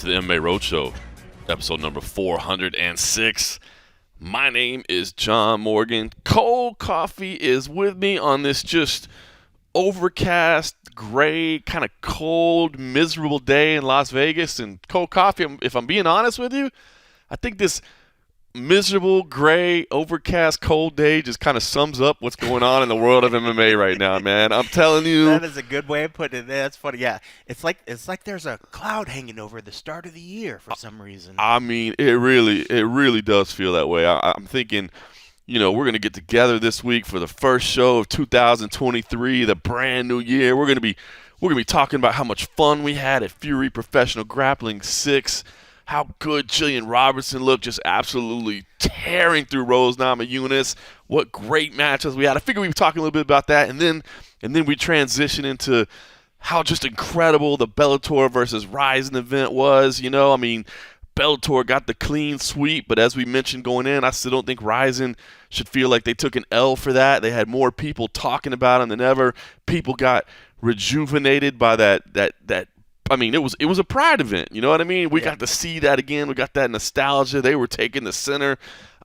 to the MMA Roadshow, episode number 406. My name is John Morgan. Cold Coffee is with me on this just overcast, gray, kind of cold, miserable day in Las Vegas. And Cold Coffee, if I'm being honest with you, I think this miserable, gray, overcast, cold day just kind of sums up what's going on in the world of MMA right now, man. I'm telling you. That is a good way of putting it. That's funny. Yeah, it's like there's a cloud hanging over the start of the year for some reason. I mean, it really does feel that way. I'm thinking, we're going to get together this week for the first show of 2023, the brand new year. We're going to be talking about how much fun we had at Fury Professional Grappling 6. How good Jillian Robertson looked, just absolutely tearing through Rose Namajunas. What great matches we had. I figured we'd be talking a little bit about that, and then we transition into how just incredible the Bellator versus Rizin event was. Bellator got the clean sweep, but as we mentioned going in, I still don't think Rizin should feel like they took an L for that. They had more people talking about him than ever. People got rejuvenated by that. I mean, it was a pride event. You know what I mean? We got to see that again. We got that nostalgia. They were taking the center.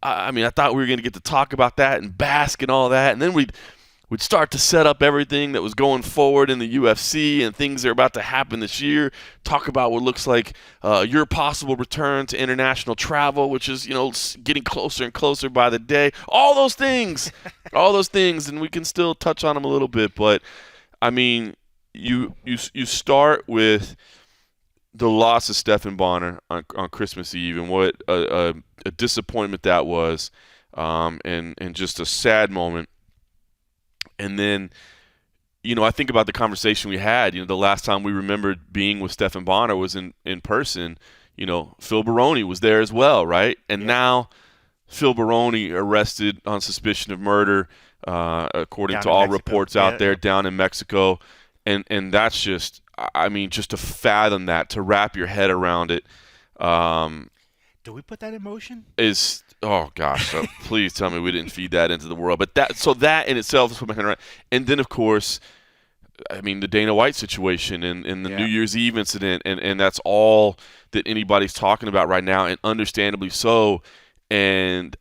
I thought we were going to get to talk about that and bask and all that. And then we'd start to set up everything that was going forward in the UFC and things that are about to happen this year. Talk about what looks like your possible return to international travel, which is, getting closer and closer by the day. All those things. And we can still touch on them a little bit. But, I mean, you start with the loss of Stephan Bonner on Christmas Eve and what a disappointment that was, and just a sad moment. And then, I think about the conversation we had. The last time we remembered being with Stephan Bonner was in person. Phil Baroni was there as well, right? And now Phil Baroni arrested on suspicion of murder, according Down to in all Mexico. reports out there down in Mexico. And that's just to fathom that, to wrap your head around it, Do we put that in motion? is, oh gosh, so please tell me we didn't feed that into the world. But that in itself is put my head around. And then, of course, the Dana White situation and the New Year's Eve incident, and that's all that anybody's talking about right now, and understandably so. And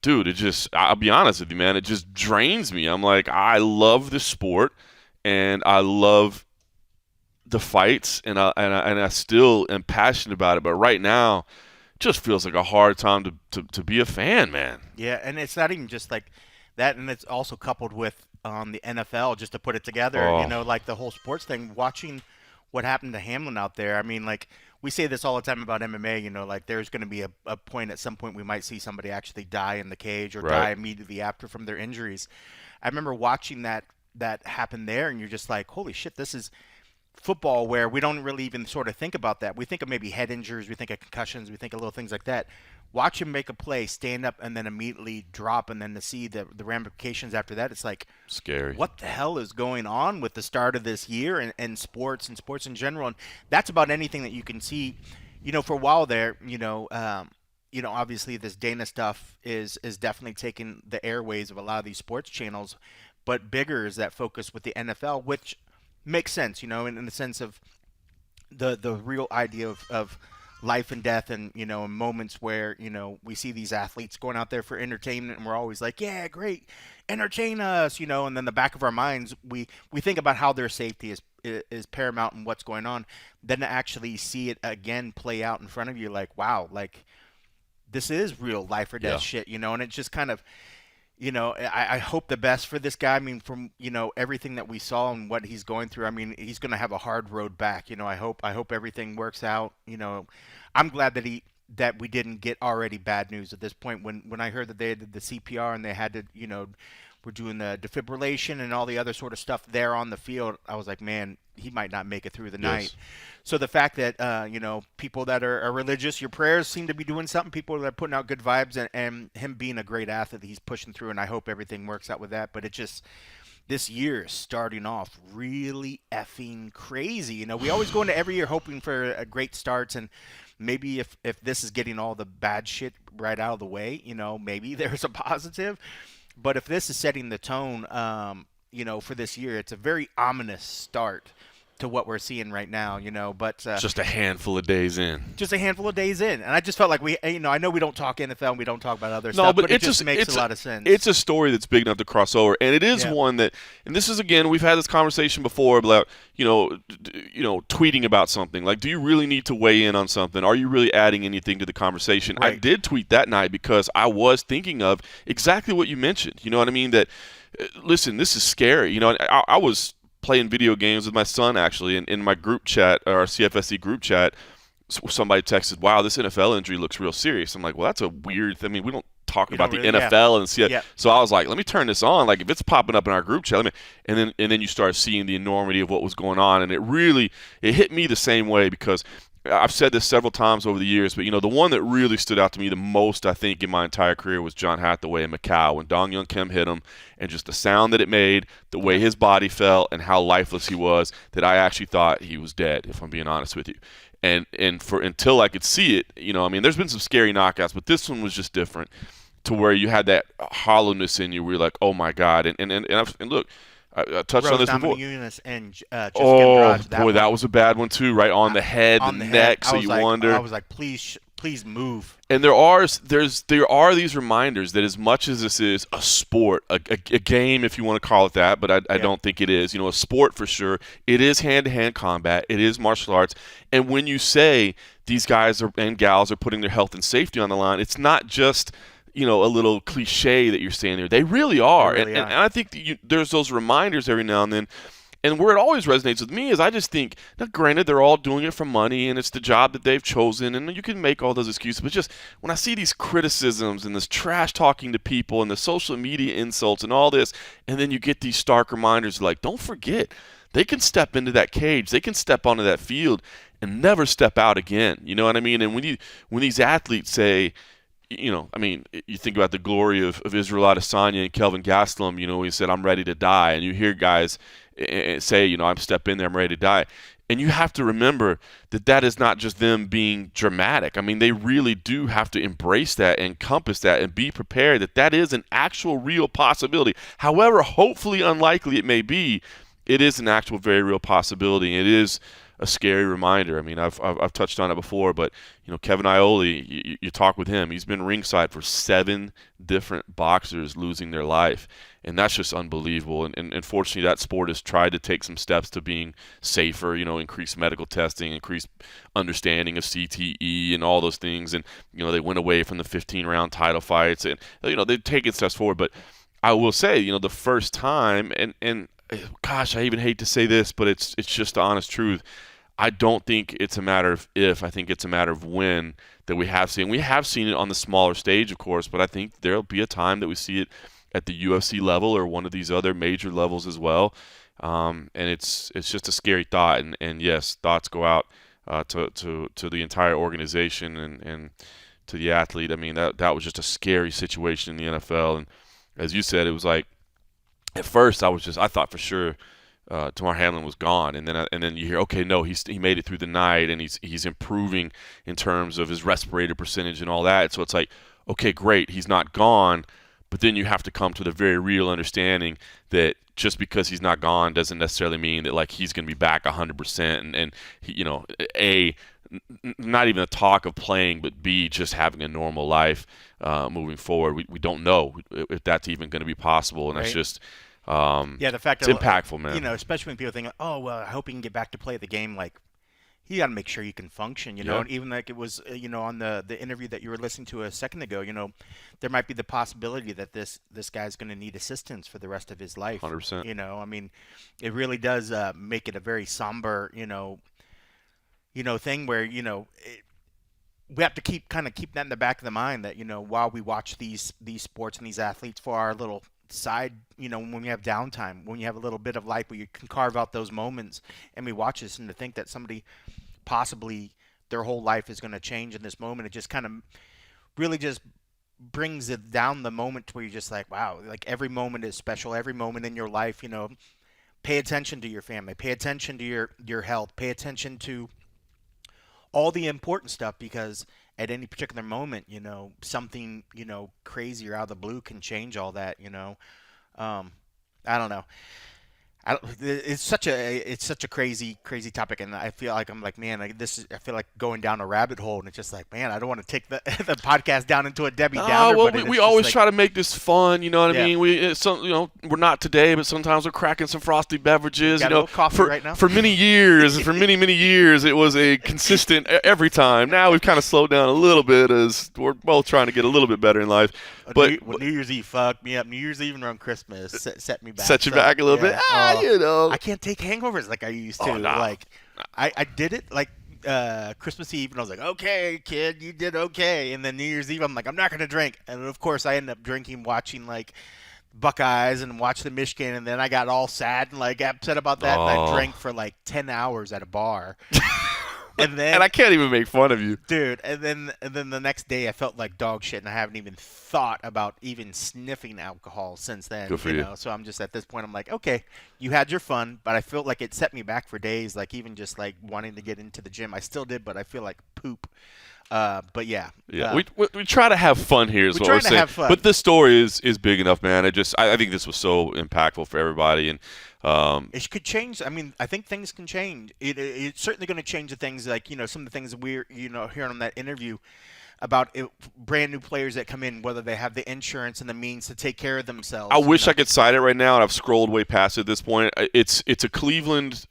dude, I'll be honest with you, man, it just drains me. I'm like, I love the sport, and I love the fights, and I still am passionate about it. But right now, it just feels like a hard time to be a fan, man. Yeah, and it's not even just like that, and it's also coupled with the NFL, just to put it together. Oh. Like the whole sports thing. Watching what happened to Hamlin out there. I mean, like we say this all the time about MMA. Like there's going to be a point at some point we might see somebody actually die in the cage or die immediately after from their injuries. I remember watching that happen there, and you're just like, holy shit, this is football where we don't really even sort of think about that. We think of maybe head injuries, we think of concussions, we think of little things like that. Watch him make a play, stand up, and then immediately drop, and then to see the ramifications after that, it's like, Scary. what the hell is going on with the start of this year and sports in general? And that's about anything that you can see. For a while there, obviously this Dana stuff is definitely taking the airways of a lot of these sports channels, but bigger is that focus with the NFL, which makes sense, in the sense of the real idea of life and death, and in moments where we see these athletes going out there for entertainment, and we're always like, yeah, great, entertain us, and then the back of our minds we think about how their safety is paramount and what's going on. Then to actually see it again play out in front of you, like, wow, like this is real life or death shit, and it just kind of, I hope the best for this guy. I mean, from everything that we saw and what he's going through, I mean, he's going to have a hard road back. I hope everything works out. I'm glad that we didn't get already bad news at this point. When I heard that they did the CPR and they had to, we're doing the defibrillation and all the other sort of stuff there on the field, I was like, man, he might not make it through the night. So the fact that, people that are religious, your prayers seem to be doing something, people that are putting out good vibes, and him being a great athlete, he's pushing through, and I hope everything works out with that. But it just, this year is starting off really effing crazy. We always go into every year hoping for a great starts, and maybe if this is getting all the bad shit right out of the way, maybe there's a positive. But if this is setting the tone, for this year, it's a very ominous start to what we're seeing right now, but Just a handful of days in. just a handful of days in, and I just felt like I know we don't talk NFL and we don't talk about other No, stuff, but but it just makes a lot of it's sense. a story that's big enough to cross over, and it is Yeah. one that, and this is again, we've had this conversation before about tweeting about something. Like, do you really need to weigh in on something? Are you really adding anything to the conversation? I Right. did tweet that night because I was thinking of exactly what you mentioned. You know what I mean? That listen, this is scary. I was playing video games with my son actually, in my group chat, our CFSC group chat. Somebody texted, "Wow, this NFL injury looks real serious." I'm like, "Well, that's a weird thing. I mean, we don't talk You about don't the really, yeah, NFL and see it." yeah, So I was like, "Let me turn this on. Like, if it's popping up in our group chat, let me." And then you start seeing the enormity of what was going on, and it hit me the same way because I've said this several times over the years, but the one that really stood out to me the most, I think, in my entire career was John Hathaway in Macau when Dong Young Kim hit him, and just the sound that it made, the way yeah. his body felt, and how lifeless he was, that I actually thought he was dead, if I'm being honest with you. And for until I could see it, I mean, there's been some scary knockouts, but this one was just different, to where you had that hollowness in you, where you're like, oh my god, and look, I touched on Rose this before. Namajunas and Jessica Oh Andrade. boy, That that one was a bad one too, right on the head, the on the head. neck. So you I wonder. was like, please move. And there are these reminders that as much as this is a sport, a game, if you want to call it that, but I Yeah. don't think it is. A sport for sure. It is hand-to-hand combat. It is martial arts. And when you say these guys and gals are putting their health and safety on the line, it's not just a little cliche that you're saying there. They really They are. really And are. I think that there's those reminders every now and then. And where it always resonates with me is I just think, now granted, they're all doing it for money and it's the job that they've chosen, and you can make all those excuses, but just when I see these criticisms and this trash talking to people and the social media insults and all this, and then you get these stark reminders like, don't forget, they can step into that cage, they can step onto that field and never step out again. You know what I mean? And when these athletes say, I mean, you think about the glory of Israel Adesanya and Kelvin Gastelum, he said, I'm ready to die. And you hear guys say, I'm step in there, I'm ready to die. And you have to remember that that is not just them being dramatic. I mean, they really do have to embrace that, encompass that, and be prepared that that is an actual real possibility. However, hopefully unlikely it may be, it is an actual very real possibility. It is a scary reminder. I mean, I've touched on it before, but Kevin Iole, you talk with him. He's been ringside for 7 different boxers losing their life, and that's just unbelievable. And unfortunately, that sport has tried to take some steps to being safer. Increase medical testing, increase understanding of CTE, and all those things. And they went away from the 15-round title fights, and they've taken steps forward. But I will say, the first time, and gosh, I even hate to say this, but it's just the honest truth. I don't think it's a matter of if. I think it's a matter of when that we have seen. We have seen it on the smaller stage, of course, but I think there'll be a time that we see it at the UFC level or one of these other major levels as well. And it's just a scary thought. And yes, thoughts go out to the entire organization and to the athlete. I mean, that was just a scary situation in the NFL. And as you said, it was like at first I thought for sure Damar Hamlin was gone, and then you hear, okay, no, he made it through the night, and he's improving in terms of his respirator percentage and all that. So it's like, okay, great, he's not gone, but then you have to come to the very real understanding that just because he's not gone doesn't necessarily mean that like he's going to be back 100%, and he, not even a talk of playing, but B, just having a normal life moving forward. We don't know if that's even going to be possible, and that's Right. just Yeah, the fact it's that impactful, man. especially when people think, oh well, I hope he can get back to play the game. Like you got to make sure you can function. Yeah, And even like it was, on the interview that you were listening to a second ago, there might be the possibility that this guy's going to need assistance for the rest of his life. 100%. I mean, it really does make it a very somber, thing where we have to keep that in the back of the mind that while we watch these sports and these athletes for our little side, when we have downtime, when you have a little bit of life where you can carve out those moments, and we watch this, and to think that somebody possibly their whole life is going to change in this moment, it just kind of really just brings it down the moment to where you're just like, wow, like every moment is special, every moment in your life, pay attention to your family, pay attention to your health, pay attention to all the important stuff, because at any particular moment, something, crazy or out of the blue can change all that. I don't know. It's such a crazy topic, and I feel like I'm like, man, I feel like going down a rabbit hole, and it's just like, man, I don't want to take the the podcast down into a Debbie Oh, Downer, well, but we it's just always like, try to make this fun, you know what I yeah, mean? We're not today, but sometimes we're cracking some frosty beverages, got a little coffee right now. for many years, for many years, it was a consistent every time. Now we've kind of slowed down a little bit as we're both trying to get a little bit better in life. But New Year's Eve fucked me up. New Year's Eve and around Christmas set me back. set you back a little bit. Yeah. I can't take hangovers like I used to. Oh, no. Like, I did it like Christmas Eve, and I was like, okay, kid, you did okay. And then New Year's Eve, I'm like, I'm not gonna drink. And of course, I ended up drinking, watching like Buckeyes and watch the Michigan, and then I got all sad and like upset about that, and I drank for like 10 hours at a bar. And then, and I can't even make fun of you. dude, and then the next day I felt like dog shit, and I haven't even thought about even sniffing alcohol since then. Good for you. So I'm just at this point, I'm like, okay, you had your fun, but I felt like it set me back for days. Like even just like wanting to get into the gym, I still did, but I feel like poop. But yeah, Yeah, we try to have fun here is we what try we're to saying. have fun. But this story is big enough, man. I think this was so impactful for everybody, and it could change. I mean, I think things can change. It's certainly going to change the things like some of the things that we're hearing on that interview about brand new players that come in, whether they have the insurance and the means to take care of themselves. I wish I could cite it right now, and I've scrolled way past it at this point. It's a Cleveland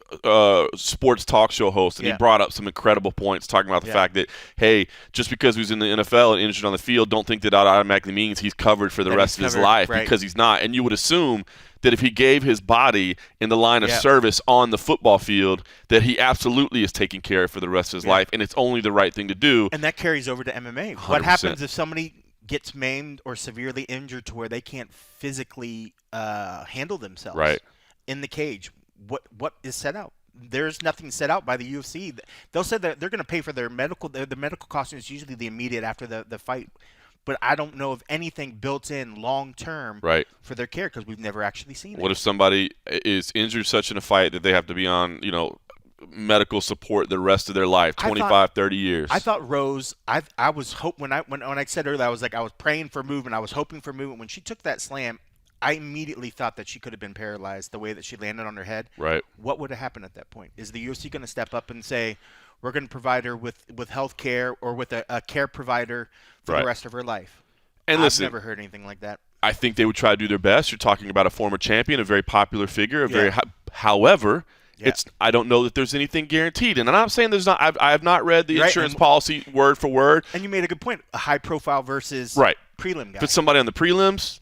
sports talk show host, and he brought up some incredible points talking about the fact that, hey, just because he was in the NFL and injured on the field, don't think that automatically means he's covered for the rest of his life, right. because he's not. And you would assume that if he gave his body in the line of service on the football field, that he absolutely is taking care of for the rest of his life, and it's only the right thing to do. And that carries over to MMA. 100%. What happens if somebody gets maimed or severely injured to where they can't physically handle themselves in the cage? What is set out? There's nothing set out by the UFC. They'll say that they're going to pay for their medical. The medical cost is usually the immediate after the fight. But I don't know of anything built in long term for their care because we've never actually seen it. What if somebody is injured such in a fight that they have to be on, medical support the rest of their life, 25, 30 years? I thought Rose. I was when I said earlier, I was like, I was praying for movement. I was hoping for movement. When she took that slam, I immediately thought that she could have been paralyzed the way that she landed on her head. Right. What would have happened at that point? Is the UFC going to step up and say, we're going to provide her with health care or with a care provider for the rest of her life? And listen, I've never heard anything like that. I think they would try to do their best. You're talking about a former champion, a very popular figure, however, I don't know that there's anything guaranteed. And I'm not saying there's not. I have not read the insurance policy word for word. And you made a good point. A high profile versus prelim guy. But somebody on the prelims,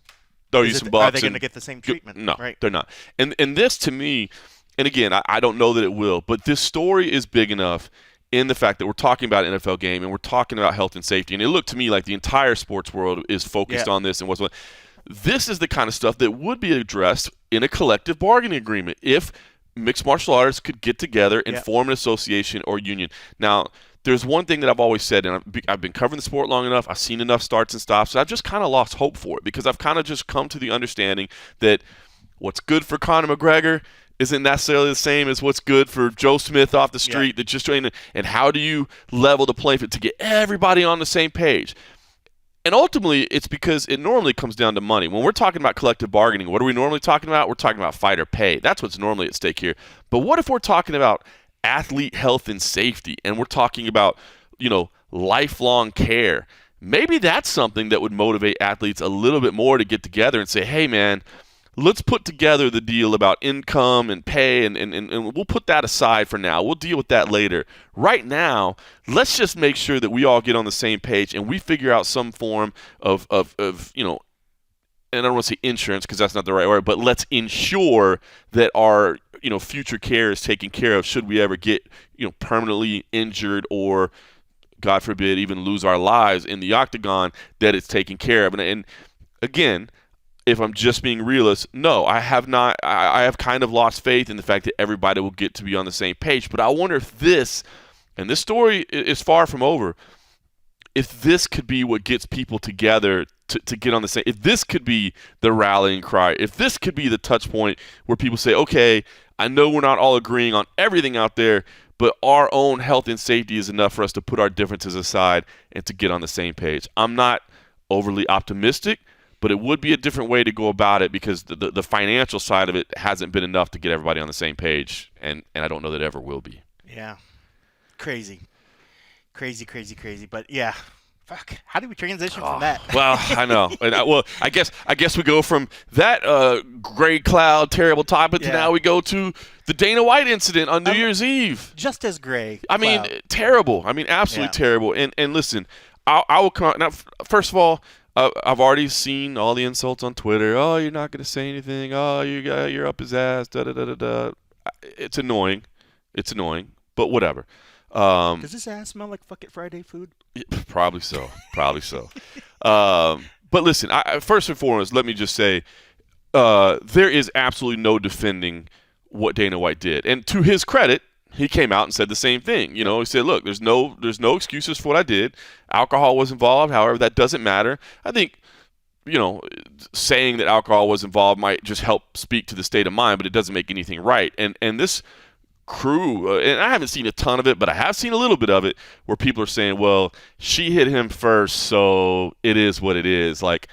throw you some bucks. Are they going to get the same treatment? No, they're not. And this to me, and again, I don't know that it will, but this story is big enough in the fact that we're talking about an NFL game and we're talking about health and safety. And it looked to me like the entire sports world is focused on this and what's. This is the kind of stuff that would be addressed in a collective bargaining agreement if mixed martial artists could get together and form an association or union. Now, there's one thing that I've always said, and I've been covering the sport long enough, I've seen enough starts and stops, so I've just kind of lost hope for it because I've kind of just come to the understanding that what's good for Conor McGregor isn't necessarily the same as what's good for Joe Smith off the street that just trained. And how do you level the playing field to get everybody on the same page? And ultimately, it's because it normally comes down to money. When we're talking about collective bargaining, what are we normally talking about? We're talking about fighter pay. That's what's normally at stake here. But what if we're talking about athlete health and safety, and we're talking about, lifelong care? Maybe that's something that would motivate athletes a little bit more to get together and say, hey, man, let's put together the deal about income and pay, and we'll put that aside for now. We'll deal with that later. Right now, let's just make sure that we all get on the same page and we figure out some form of and I don't want to say insurance because that's not the right word, but let's ensure that our future care is taken care of should we ever get permanently injured or, God forbid, even lose our lives in the octagon, that it's taken care of. And again, if I'm just being realist, no, I have not. I have kind of lost faith in the fact that everybody will get to be on the same page. But I wonder if this story is far from over, if this could be what gets people together to get on the same, if this could be the rallying cry, if this could be the touch point where people say, okay, I know we're not all agreeing on everything out there, but our own health and safety is enough for us to put our differences aside and to get on the same page. I'm not overly optimistic, but it would be a different way to go about it because the financial side of it hasn't been enough to get everybody on the same page, and I don't know that it ever will be. Yeah. Crazy. Crazy, crazy, crazy. But yeah. Fuck. How did we transition from that? Well, I know. And I guess we go from that gray cloud, terrible topic to now we go to the Dana White incident on New Year's Eve. Just as gray. I mean, terrible. I mean, absolutely terrible. And listen, I will come now. First of all, I've already seen all the insults on Twitter. Oh, you're not going to say anything. Oh, you're up his ass. Da da da da da. It's annoying. It's annoying. But whatever. Does this ass smell like Fuck It Friday food? Probably so. Probably so. But listen, first and foremost, let me just say there is absolutely no defending what Dana White did. And to his credit, he came out and said the same thing. You know, he said, look, there's no excuses for what I did. Alcohol was involved. However, that doesn't matter. I think, you know, saying that alcohol was involved might just help speak to the state of mind, but it doesn't make anything right. And this crew, and I haven't seen a ton of it, but I have seen a little bit of it where people are saying, well, she hit him first, so it is what it is. Like,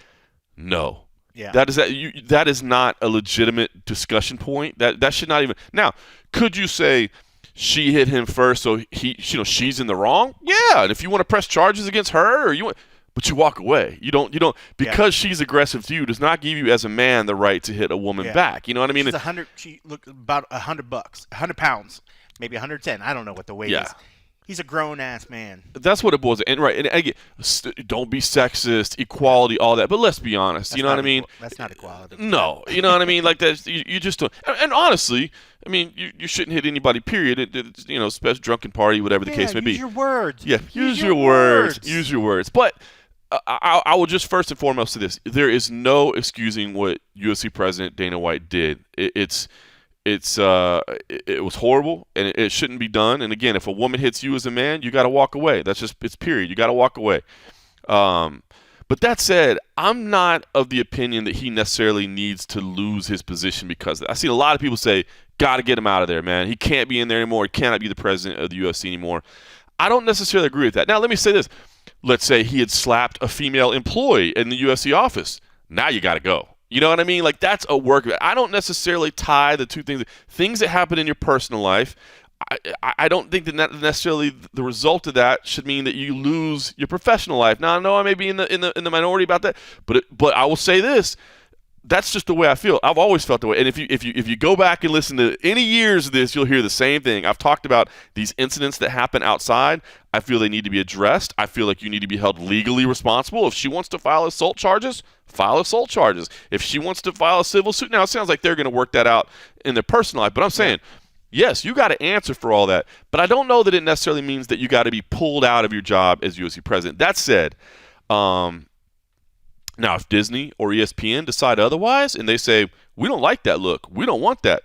no. Yeah. That is not a legitimate discussion point. That should not even. Now, could you say she hit him first, so she's in the wrong? Yeah, and if you want to press charges against her, but you walk away. You don't because she's aggressive to you does not give you as a man the right to hit a woman back. You know what I mean? She looked about $100, 100 pounds, maybe 110. I don't know what the weight is. He's a grown ass man. That's what it was. And right, and again, don't be sexist, equality, all that. But let's be honest. You know what I mean? That's not equality. No, you know what I mean? Like that, you just don't. And honestly, I mean, you shouldn't hit anybody. Period. You know, special drunken party, whatever the case may be. Use your words. Yeah, use your words. Use your words. But I will just first and foremost say this: there is no excusing what UFC President Dana White did. It was horrible, and it shouldn't be done. And again, if a woman hits you as a man, you got to walk away. It's period. You got to walk away. But that said, I'm not of the opinion that he necessarily needs to lose his position because of that. I see a lot of people say, got to get him out of there, man. He can't be in there anymore. He cannot be the president of the UFC anymore. I don't necessarily agree with that. Now, let me say this. Let's say he had slapped a female employee in the UFC office. Now you got to go. You know what I mean? Like, that's a work. I don't necessarily tie the two things. Things that happen in your personal life, I don't think that necessarily the result of that should mean that you lose your professional life. Now, I know I may be in the minority about that, but I will say this. That's just the way I feel. I've always felt the way. And if you go back and listen to any years of this, you'll hear the same thing. I've talked about these incidents that happen outside. I feel they need to be addressed. I feel like you need to be held legally responsible. If she wants to file assault charges, file assault charges. If she wants to file a civil suit, now it sounds like they're going to work that out in their personal life. But I'm saying, yes, you got to answer for all that. But I don't know that it necessarily means that you got to be pulled out of your job as UFC president. That said, now, if Disney or ESPN decide otherwise and they say, we don't like that look, we don't want that,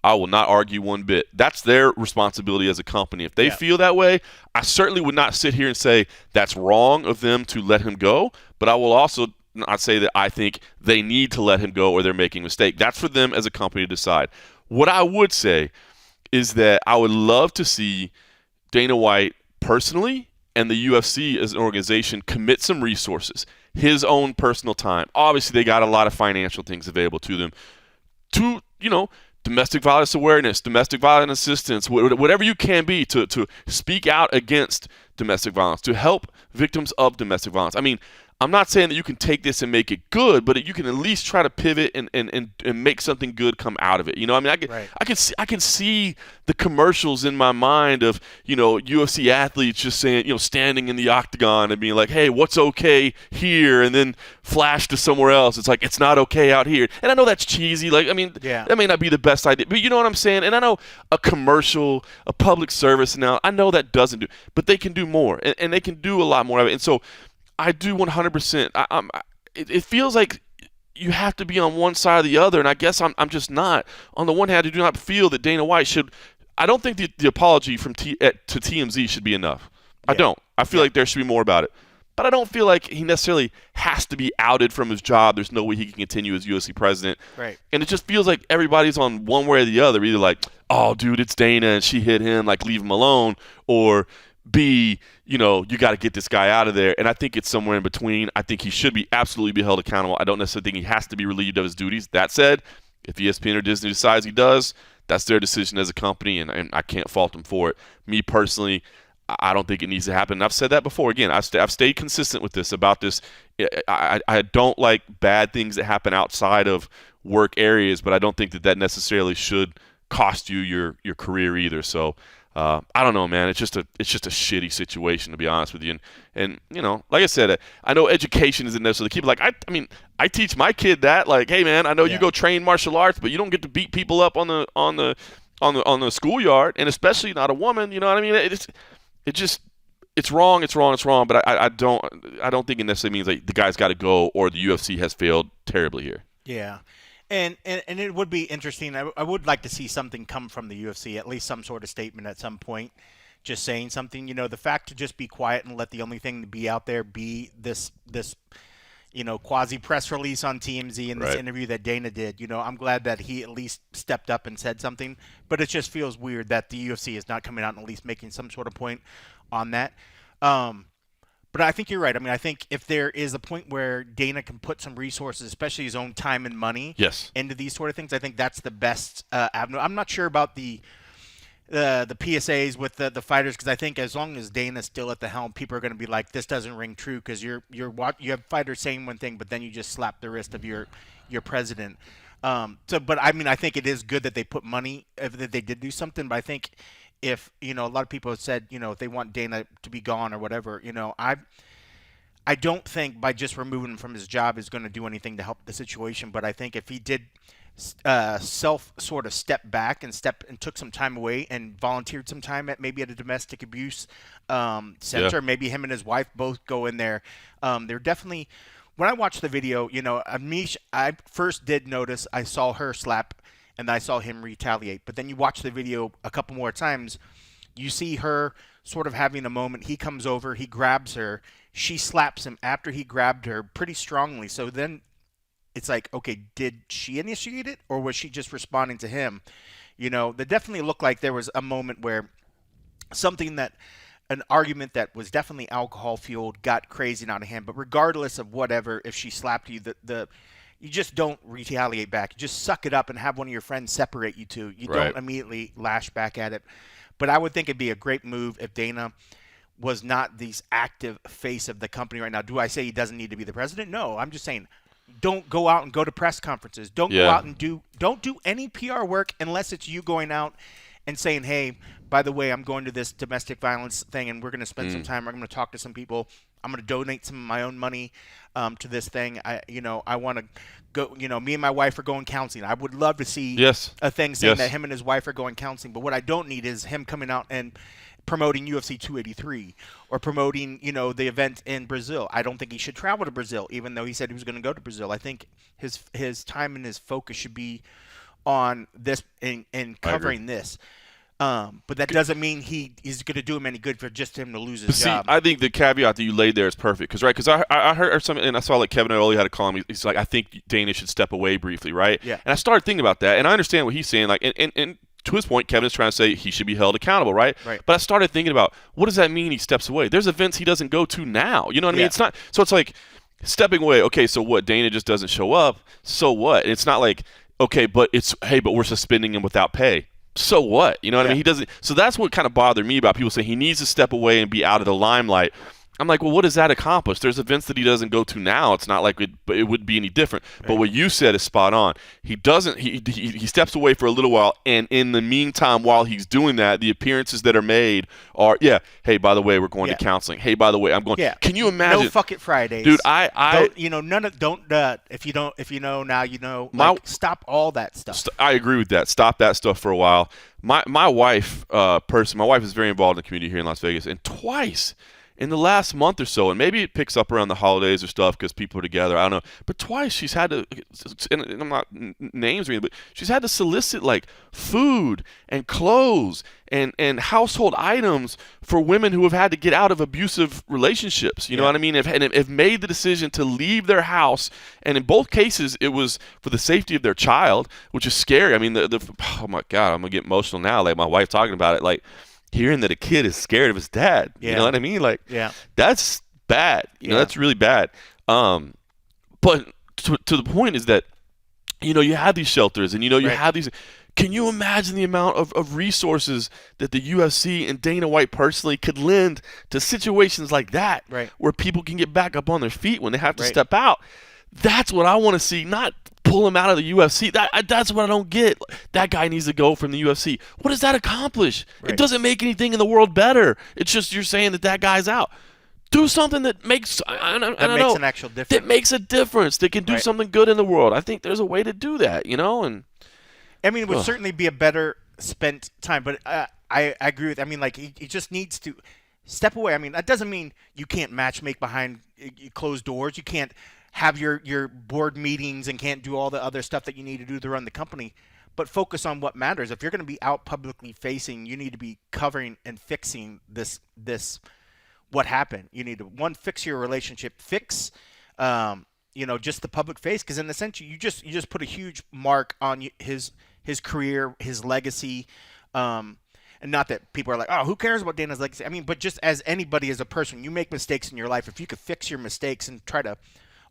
I will not argue one bit. That's their responsibility as a company. If they feel that way, I certainly would not sit here and say that's wrong of them to let him go, but I will also not say that I think they need to let him go or they're making a mistake. That's for them as a company to decide. What I would say is that I would love to see Dana White personally and the UFC as an organization commit some resources, his own personal time. Obviously, they got a lot of financial things available to them to, domestic violence awareness, domestic violence assistance, whatever you can be to speak out against domestic violence, to help victims of domestic violence. I mean, I'm not saying that you can take this and make it good, but you can at least try to pivot and make something good come out of it. You know, I mean, I can see the commercials in my mind of, UFC athletes just saying, standing in the octagon and being like, hey, what's okay here? And then flash to somewhere else. It's like, it's not okay out here. And I know that's cheesy. Like, I mean, that may not be the best idea, but you know what I'm saying? And I know a commercial, a public service now, I know that doesn't do, but they can do more and they can do a lot more of it. And so, I do 100%. It feels like you have to be on one side or the other, and I guess I'm just not. On the one hand, I do not feel that Dana White should. I don't think the apology from to TMZ should be enough. I don't. I feel like there should be more about it. But I don't feel like he necessarily has to be outed from his job. There's no way he can continue as UFC president. Right. And it just feels like everybody's on one way or the other. Either like, oh, dude, it's Dana and she hit him, like leave him alone, or B, you know, you got to get this guy out of there. And I think it's somewhere in between. I think he should be absolutely be held accountable. I don't necessarily think he has to be relieved of his duties. That said, if ESPN or Disney decides he does, that's their decision as a company, and I can't fault them for it. Me personally, I don't think it needs to happen. And I've said that before. Again, I've stayed consistent with this about this. I don't like bad things that happen outside of work areas, but I don't think that necessarily should cost you your career either. So I don't know, man. It's just a shitty situation, to be honest with you. And you know, like I said, I know education isn't necessarily the key. But like I mean, I teach my kid that. Like, hey, man, I know you go train martial arts, but you don't get to beat people up on the schoolyard, and especially not a woman. You know what I mean? It's wrong. It's wrong. But I don't think it necessarily means like the guy's got to go or the UFC has failed terribly here. Yeah. And it would be interesting. I would like to see something come from the UFC, at least some sort of statement at some point, just saying something. You know, the fact to just be quiet and let the only thing to be out there be this you know, quasi press release on TMZ and this interview that Dana did. You know, I'm glad that he at least stepped up and said something, but it just feels weird that the UFC is not coming out and at least making some sort of point on that. But I think you're right. I mean, I think if there is a point where Dana can put some resources, especially his own time and money, into these sort of things, I think that's the best avenue. I'm not sure about the PSAs with the fighters, because I think as long as Dana's still at the helm, people are going to be like, this doesn't ring true, because you have fighters saying one thing, but then you just slap the wrist of your president. But I mean, I think it is good that they put money, that they did do something. But I think if, you know, a lot of people have said, you know, if they want Dana to be gone or whatever, you know, I don't think by just removing him from his job is going to do anything to help the situation. But I think if he did self sort of step back and took some time away and volunteered some time at maybe at a domestic abuse center, maybe him and his wife both go in there. They're definitely, when I watched the video, you know, Amish, I first did notice, I saw her slap and I saw him retaliate. But then you watch the video a couple more times, you see her sort of having a moment. He comes over, he grabs her, she slaps him after he grabbed her pretty strongly. So then it's like, okay, did she initiate it or was she just responding to him? You know, that definitely looked like there was a moment where an argument that was definitely alcohol fueled got crazy and out of hand. But regardless of whatever, if she slapped you, you just don't retaliate back. You just suck it up and have one of your friends separate you two. You don't immediately lash back at it. But I would think it'd be a great move if Dana was not the active face of the company right now. Do I say he doesn't need to be the president? No, I'm just saying don't go out and go to press conferences. Don't go out and don't do any PR work unless it's you going out and saying, hey, by the way, I'm going to this domestic violence thing and we're going to spend some time. I'm going to talk to some people. I'm going to donate some of my own money to this thing. I want to go, you know, me and my wife are going counseling. I would love to see a thing saying that him and his wife are going counseling. But what I don't need is him coming out and promoting UFC 283 or promoting, you know, the event in Brazil. I don't think he should travel to Brazil, even though he said he was going to go to Brazil. I think his time and his focus should be on this and covering this. But that doesn't mean he's going to do him any good for just him to lose his job. I think the caveat that you laid there is perfect. Because I heard something, and I saw like Kevin O'Leary had a column. He's like, I think Dana should step away briefly, right? Yeah. And I started thinking about that, and I understand what he's saying. Like, and to his point, Kevin is trying to say he should be held accountable, right? Right. But I started thinking about, what does that mean he steps away? There's events he doesn't go to now. You know what I mean? It's not. So it's like stepping away. Okay, so what? Dana just doesn't show up. So what? And it's not like, okay, but we're suspending him without pay. So what? You know what I mean? He doesn't. So that's what kind of bothered me about people saying he needs to step away and be out of the limelight. I'm like, well, what does that accomplish? There's events that he doesn't go to now. It's not like it would be any different. Right. But what you said is spot on. He doesn't. He steps away for a little while, and in the meantime, while he's doing that, the appearances that are made are, hey, by the way, we're going to counseling. Hey, by the way, I'm going. Yeah. Can you imagine? No fuck it Fridays, dude. If you know now, you know. Like, stop all that stuff. I agree with that. Stop that stuff for a while. My wife, my wife is very involved in the community here in Las Vegas, and twice in the last month or so, and maybe it picks up around the holidays or stuff because people are together, I don't know, but twice she's had to, and I'm not names or anything, but she's had to solicit like food and clothes and household items for women who have had to get out of abusive relationships. You know what I mean? Have made the decision to leave their house, and in both cases it was for the safety of their child, which is scary. I mean, oh my God, I'm gonna get emotional now. Like my wife talking about it, like. hearing that a kid is scared of his dad. You know Yeah. what I mean? Like, Yeah. that's bad. Yeah. That's really bad. But to the point is that, you have these shelters and, you Right. have these. Can you imagine the amount of resources that the UFC and Dana White personally could lend to situations like that Right. where people can get back up on their feet when they have to Right. step out? That's what I want to see, not pull him out of the UFC. That's what I don't get. That guy needs to go from the UFC. What does that accomplish? It Right. doesn't make anything in the world better. It's just you're saying that guy's out. Do something that makes That I makes know an actual that difference. makes a difference. That can do Right. something good in the world. I think there's a way to do that, and I mean, it would ugh. certainly be a better spent time, but I agree with. I mean, like he just needs to step away. I mean, that doesn't mean you can't match make behind closed doors. You can't have your board meetings and can't do all the other stuff that you need to do to run the company. But focus on what matters. If you're going to be out publicly facing, you need to be covering and fixing this what happened. You need to fix your relationship, just the public face, because in a sense you just put a huge mark on his career, his legacy. And not that people are like, oh, who cares about Dana's legacy? I mean, but just as anybody, as a person, you make mistakes in your life. If you could fix your mistakes and try to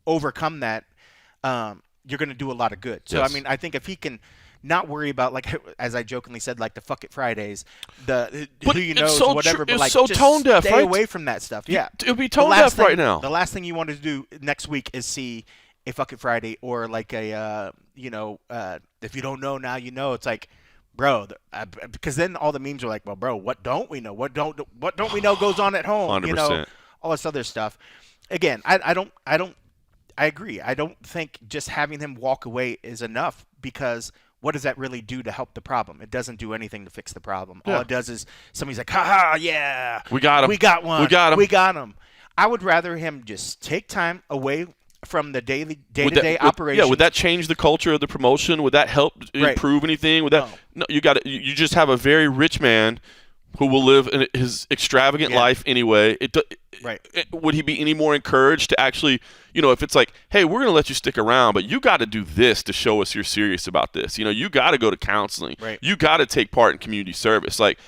overcome that, you're going to do a lot of good. So, I Yes. mean, I think if he can not worry about, like, as I jokingly said, like the fuck it Fridays, the But who you it's know, so whatever, but it's like so just tone deaf, stay right? away from that stuff. Yeah. It'll be The tone last deaf right thing- now. The last thing you want to do next week is see a fuck it Friday or like if you don't know now, you know. It's like, bro, because then all the memes are like, well, bro, what don't we know? What don't we know goes on at home? 100%. All this other stuff. Again, I agree. I don't think just having him walk away is enough, because what does that really do to help the problem? It doesn't do anything to fix the problem. All Yeah. it does is somebody's like, ha, yeah, We got him. we got one, We got him. we got him. I would rather him just take time away from the day-to-day Would that- operation. would that change the culture of the promotion? Would that help Right. improve anything? Would that? No, you got you just have a very rich man who will live in his extravagant Yeah. life anyway. Right. Would he be any more encouraged to actually, if it's like, hey, we're going to let you stick around, but you got to do this to show us you're serious about this. You got to go to counseling. Right. You got to take part in community service. Like,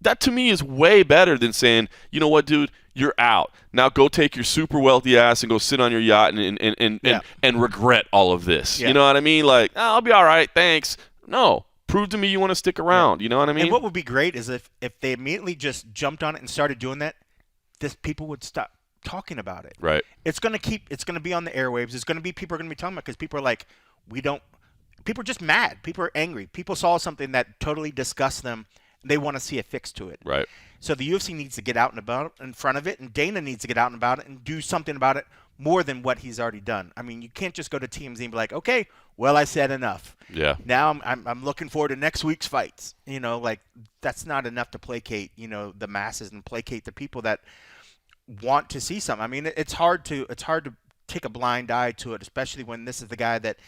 that to me is way better than saying, you know what, dude, you're out. Now go take your super wealthy ass and go sit on your yacht and regret all of this. Yeah. You know what I mean? Like, oh, I'll be all right, thanks. No. Prove to me you want to stick around. You know what I mean? And what would be great is if they immediately just jumped on it and started doing that, people would stop talking about it. Right. It's going to be on the airwaves. It's going to be, people are going to be talking about it, because people are like, people are just mad. People are angry. People saw something that totally disgusts them. They want to see a fix to it. Right. So the UFC needs to get out and about in front of it, and Dana needs to get out and about it and do something about it more than what he's already done. I mean, you can't just go to TMZ and be like, okay, well, I said enough. Yeah. Now I'm looking forward to next week's fights. Like, that's not enough to placate, the masses and placate the people that want to see something. I mean, it's hard to take a blind eye to it, especially when this is the guy that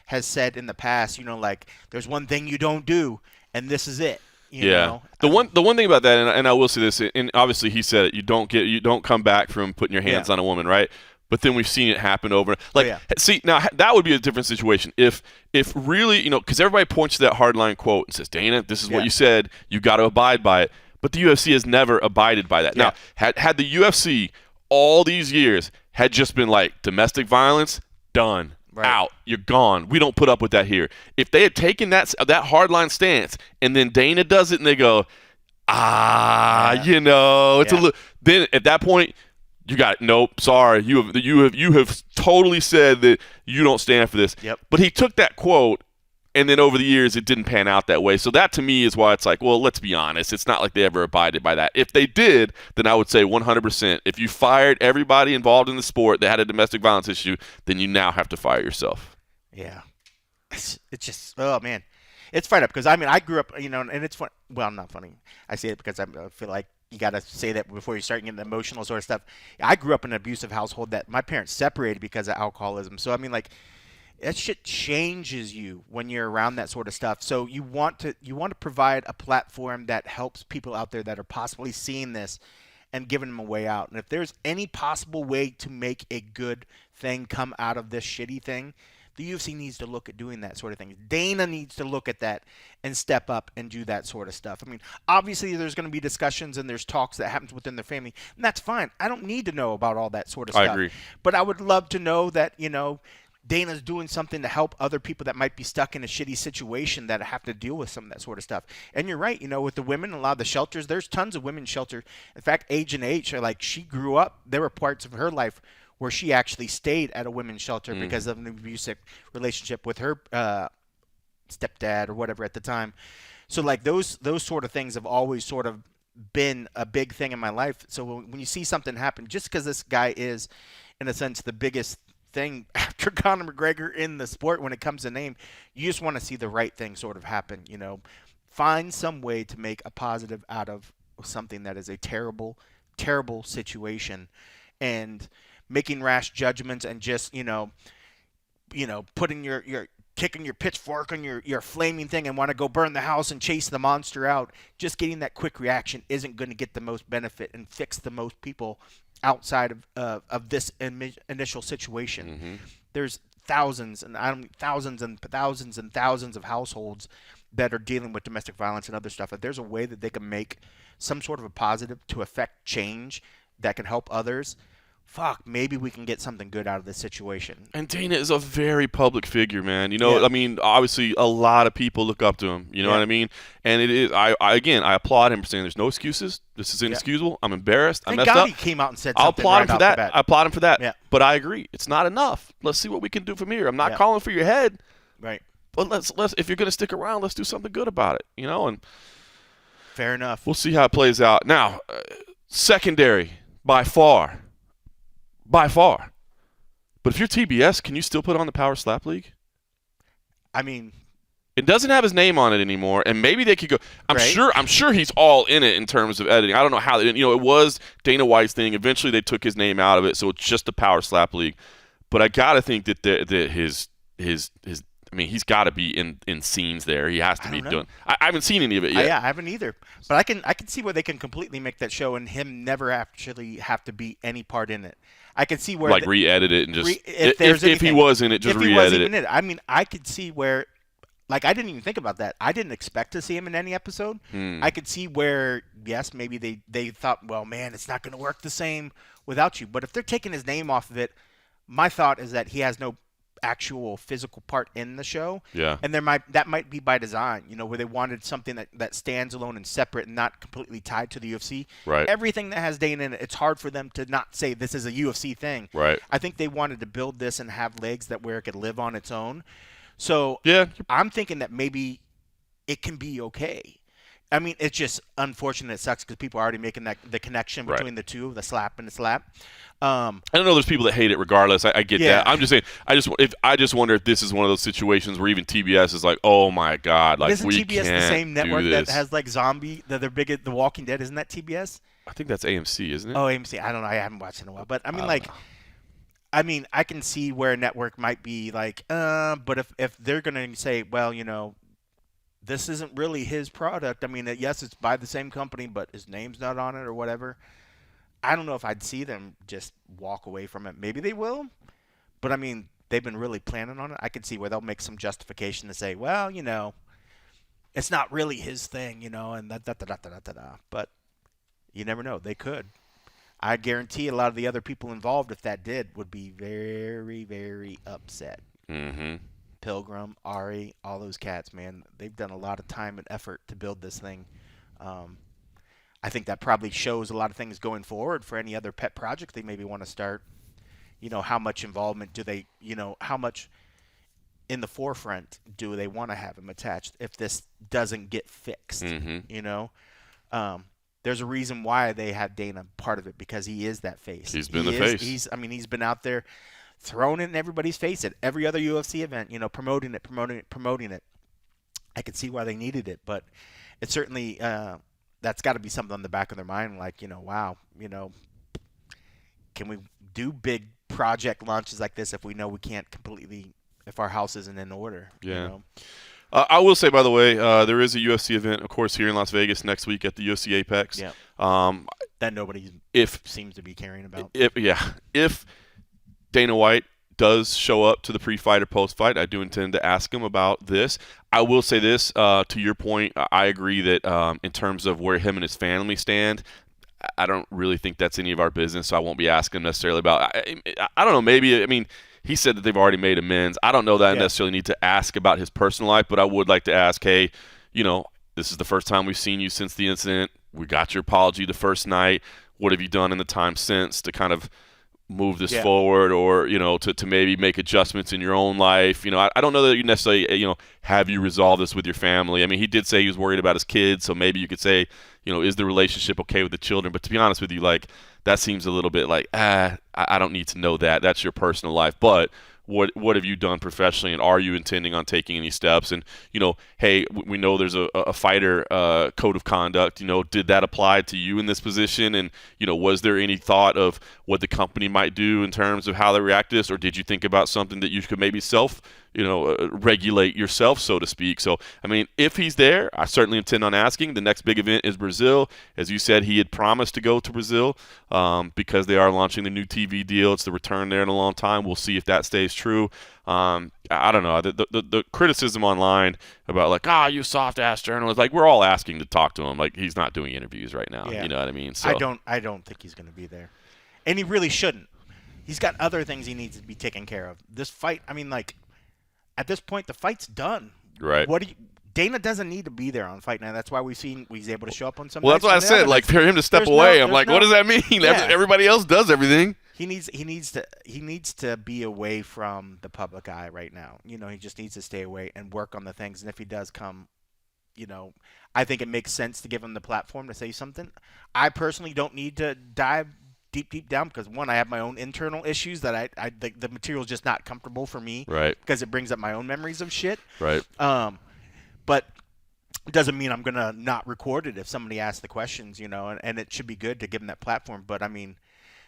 has said in the past, like, there's one thing you don't do, and this is it. You know? The one thing about that, and I will say this, and obviously he said it, you don't come back from putting your hands Yeah. on a woman, right? But then we've seen it happen over. Like, yeah. see, now that would be a different situation if really, because everybody points to that hardline quote and says, Dana, this is what Yeah. you said, you got to abide by it. But the UFC has never abided by that. Yeah. Now, had the UFC all these years had just been like, domestic violence, done. Right. Out. You're gone. We don't put up with that here. If they had taken that hardline stance, and then Dana does it, and they go, Yeah. it's a Yeah. little. Then at that point, you got nope. Sorry, you have totally said that you don't stand for this. Yep. But he took that quote, and then over the years, it didn't pan out that way. So that to me is why it's like, well, let's be honest. It's not like they ever abided by that. If they did, then I would say 100%. If you fired everybody involved in the sport that had a domestic violence issue, then you now have to fire yourself. Yeah. It's just, oh, man. It's fired up, because, I mean, I grew up, and it's fun. Well, not funny. I say it because I feel like you got to say that before you start getting the emotional sort of stuff. I grew up in an abusive household that my parents separated because of alcoholism. So, I mean, like, that shit changes you when you're around that sort of stuff. So you want to provide a platform that helps people out there that are possibly seeing this and giving them a way out. And if there's any possible way to make a good thing come out of this shitty thing, The UFC needs to look at doing that sort of thing. Dana needs to look at that and step up and do that sort of stuff. I mean, obviously there's going to be discussions and there's talks that happens within their family, and that's fine. I don't need to know about all that sort of I stuff. agree. But I would love to know that, Dana's doing something to help other people that might be stuck in a shitty situation that have to deal with some of that sort of stuff. And you're right, with the women, a lot of the shelters, there's tons of women's shelter. In fact, Age and H are like, she grew up, there were parts of her life where she actually stayed at a women's shelter because of an abusive relationship with her stepdad or whatever at the time. So like those sort of things have always sort of been a big thing in my life. So when you see something happen, just because this guy is, in a sense, the biggest thing after Conor McGregor in the sport when it comes to name, you just want to see the right thing sort of happen. Find some way to make a positive out of something that is a terrible, terrible situation, and making rash judgments and just putting your kicking your pitchfork on your flaming thing and want to go burn the house and chase the monster out. Just getting that quick reaction isn't going to get the most benefit and fix the most people outside of this initial situation. Mm-hmm. There's thousands and thousands and thousands and thousands of households that are dealing with domestic violence and other stuff. If there's a way that they can make some sort of a positive to affect change that can help others, maybe we can get something good out of this situation. And Dana is a very public figure, man. Yeah. I mean, obviously a lot of people look up to him. You know what I mean? And it is. I applaud him for saying there's no excuses. This is inexcusable. I'm embarrassed. I messed God up. he came out and said I'll something applaud right him for off the that. bat. I applaud him for that. Yeah. But I agree, it's not enough. Let's see what we can do from here. I'm not calling for your head. Right. But let's if you're gonna stick around, let's do something good about it. And fair enough. we'll see how it plays out. Now, secondary by far. But if you're TBS, can you still put on the Power Slap League? I mean, it doesn't have his name on it anymore, and maybe they could go. I'm sure he's all in it in terms of editing. I don't know how they didn't. It was Dana White's thing. Eventually, they took his name out of it, so it's just the Power Slap League. But I gotta think that his I mean, he's got to be in scenes there. He has to be doing. I haven't seen any of it yet. Yeah, I haven't either. But I can see where they can completely make that show and him never actually have to be any part in it. I could see where re-edit it and just if he was in it, just re-edit it. I mean, I could see where, like, I didn't even think about that. I didn't expect to see him in any episode. I could see where, yes, maybe they thought, well, man, it's not going to work the same without you. But if they're taking his name off of it, my thought is that he has no actual physical part in the show. Yeah. And that might be by design, where they wanted something that stands alone and separate and not completely tied to the UFC. Right. Everything that has Dana in it, it's hard for them to not say this is a UFC thing. Right. I think they wanted to build this and have legs where it could live on its own. So yeah, I'm thinking that maybe it can be okay. I mean, it's just unfortunate. It sucks because people are already making the connection between the two, the slap and the slap. I don't know. There's people that hate it regardless. I get that. I'm just saying. I just wonder if this is one of those situations where even TBS is like, oh my god, like isn't we TBS can't the same network do that this. has like zombie? They're big at The Walking Dead. Isn't that TBS? I think that's AMC, isn't it? Oh, AMC. I don't know. I haven't watched it in a while, but I mean, I can see where a network might be like, but if they're gonna say, well, this isn't really his product. I mean, yes, it's by the same company, but his name's not on it or whatever. I don't know if I'd see them just walk away from it. Maybe they will, but I mean, they've been really planning on it. I could see where they'll make some justification to say, well, it's not really his thing, and da-da-da-da-da-da-da. But you never know. They could. I guarantee a lot of the other people involved, if that did, would be very, very upset. Mm-hmm. Pilgrim, Ari, all those cats, man, they've done a lot of time and effort to build this thing. I think that probably shows a lot of things going forward for any other pet project they maybe want to start. How much involvement do they, how much in the forefront do they want to have him attached if this doesn't get fixed? Mm-hmm. There's a reason why they have Dana part of it, because he is that face. He's been the face. He's been out there throwing it in everybody's face at every other UFC event, promoting it. I could see why they needed it, but it certainly that's got to be something on the back of their mind, like, wow, can we do big project launches like this if we know we can't completely, if our house isn't in order? Yeah. I will say, by the way, there is a UFC event, of course, here in Las Vegas next week at the UFC Apex. Yeah. That nobody seems to be caring about. If Dana White does show up to the pre-fight or post-fight, I do intend to ask him about this. I will say this, to your point, I agree that in terms of where him and his family stand, I don't really think that's any of our business, so I won't be asking him necessarily about. I don't know, maybe, I mean, he said that they've already made amends. I don't know that I necessarily need to ask about his personal life, but I would like to ask, hey, this is the first time we've seen you since the incident. We got your apology the first night. What have you done in the time since to kind of move this forward, or to maybe make adjustments in your own life? I don't know that you necessarily have you resolve this with your family. I mean, he did say he was worried about his kids, so maybe you could say, is the relationship okay with the children? But to be honest with you, like, that seems a little bit like, I don't need to know that. That's your personal life. But what have you done professionally, and are you intending on taking any steps? And hey, we know there's a fighter code of conduct. Did that apply to you in this position? And was there any thought of what the company might do in terms of how they react to this, or did you think about something that you could maybe regulate yourself, so to speak? So, I mean, if he's there, I certainly intend on asking. The next big event is Brazil. As you said, he had promised to go to Brazil because they are launching the new TV deal. It's the return there in a long time. We'll see if that stays true. I don't know. The criticism online about, like, you soft-ass journalist, like, we're all asking to talk to him. Like, he's not doing interviews right now. You know what I mean? So I don't think he's going to be there. And he really shouldn't. He's got other things he needs to be taken care of. This fight, I mean, like, at this point, the fight's done. Right. Dana doesn't need to be there on fight night. That's why he's able to show up on some. Well, that's what I said. Like, for him to step away, I'm like, what does that mean? Yeah. Everybody else does everything. He needs to be away from the public eye right now. He just needs to stay away and work on the things. And if he does come, I think it makes sense to give him the platform to say something. I personally don't need to dive deep down because, one, I have my own internal issues that the material's just not comfortable for me, right? Because it brings up my own memories of shit, right? But it doesn't mean I'm gonna not record it if somebody asks the questions, and it should be good to give them that platform. But I mean,